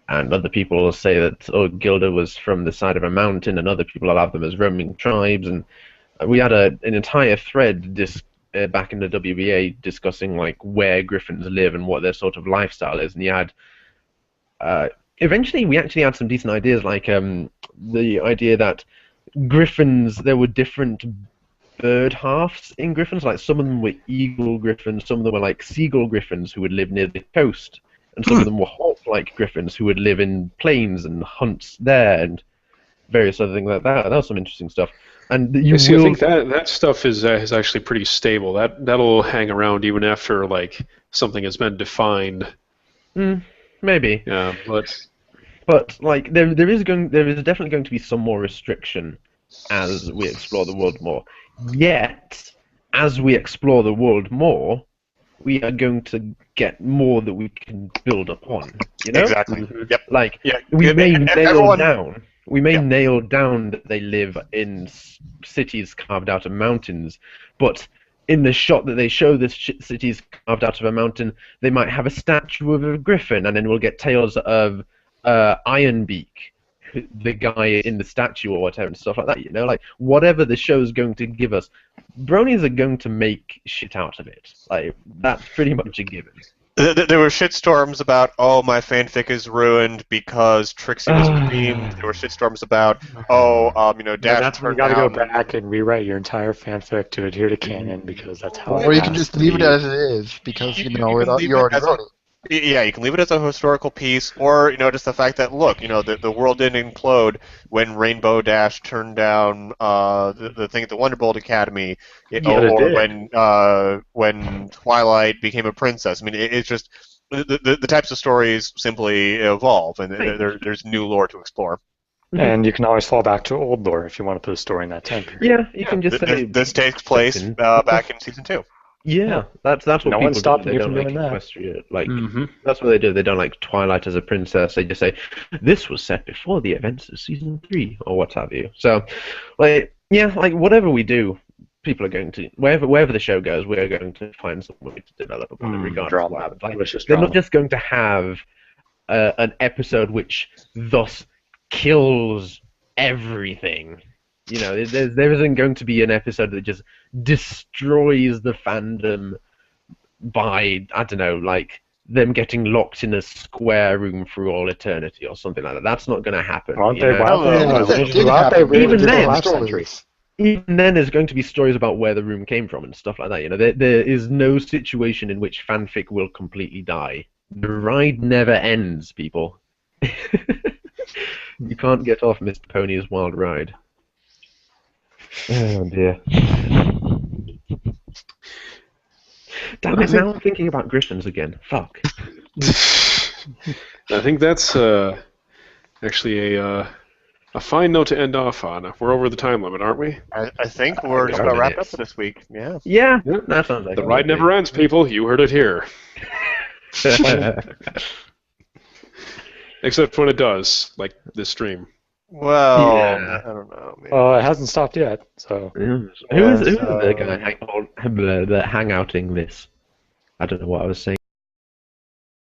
and other people will say that Gilda was from the side of a mountain, and other people will have them as roaming tribes. And we had an entire thread back in the WBA discussing where griffins live and what their sort of lifestyle is, and you had eventually we actually had some decent ideas, the idea that griffins, there were different bird halves in griffins. Some of them were eagle griffins, some of them were seagull griffins who would live near the coast, and some of them were hawk-like griffins who would live in plains and hunts there, and various other things like that. That was some interesting stuff. And I think that stuff is actually pretty stable. That'll hang around even after something has been defined. Maybe. Yeah, but there is definitely going to be some more restriction as we explore the world more. Yet, as we explore the world more, we are going to get more that we can build upon. Exactly. Yep. We may nail down that they live in cities carved out of mountains, but in the shot that they show this cities carved out of a mountain, they might have a statue of a griffin, and then we'll get tales of Ironbeak, the guy in the statue or whatever, and stuff like that. Whatever the show's going to give us, bronies are going to make shit out of it. That's pretty much a given. There were shitstorms about, my fanfic is ruined because Trixie was redeemed. There were shitstorms about, Dash that's when you got to go back and rewrite your entire fanfic to adhere to canon, because that's how. Or you can just leave it as it is, because you already wrote it. Yeah, you can leave it as a historical piece, or just the fact that the world didn't implode when Rainbow Dash turned down the thing at the Wonderbolt Academy, or when Twilight became a princess. I mean, it's just the types of stories simply evolve, and there's new lore to explore. And you can always fall back to old lore if you want to put a story in that time period. Yeah, you can just say this takes place back in season 2. Yeah, that's what no people stopped do. They don't doing that. Equestria. That's what they do. They don't like Twilight as a princess. They just say, this was set before the events of season 3, or what have you. So, whatever we do, people are going to, wherever the show goes, we're going to find some way to develop upon it, regardless of what happens. They're not just going to have an episode which thus kills everything. You know, there isn't going to be an episode that just destroys the fandom by, I don't know, like them getting locked in a square room for all eternity or something like that. That's not going to happen. Aren't you they? know? Even then, there's going to be stories about where the room came from and stuff like that. You know, there is no situation in which fanfic will completely die. The ride never ends, people. You can't get off Mr. Pony's Wild Ride. Oh dear. Damn it, now I'm thinking about Griffins again. Fuck. I think that's actually a fine note to end off on. We're over the time limit, aren't we? I think we're just about wrapped up for this week. Yeah. Yeah, that sounds like the ride never ends, people. You heard it here. Except when it does, like this stream. Well, Yeah. I don't know. Man. Well, it hasn't stopped yet, so. Who is the guy the hangouting this? I don't know what I was saying.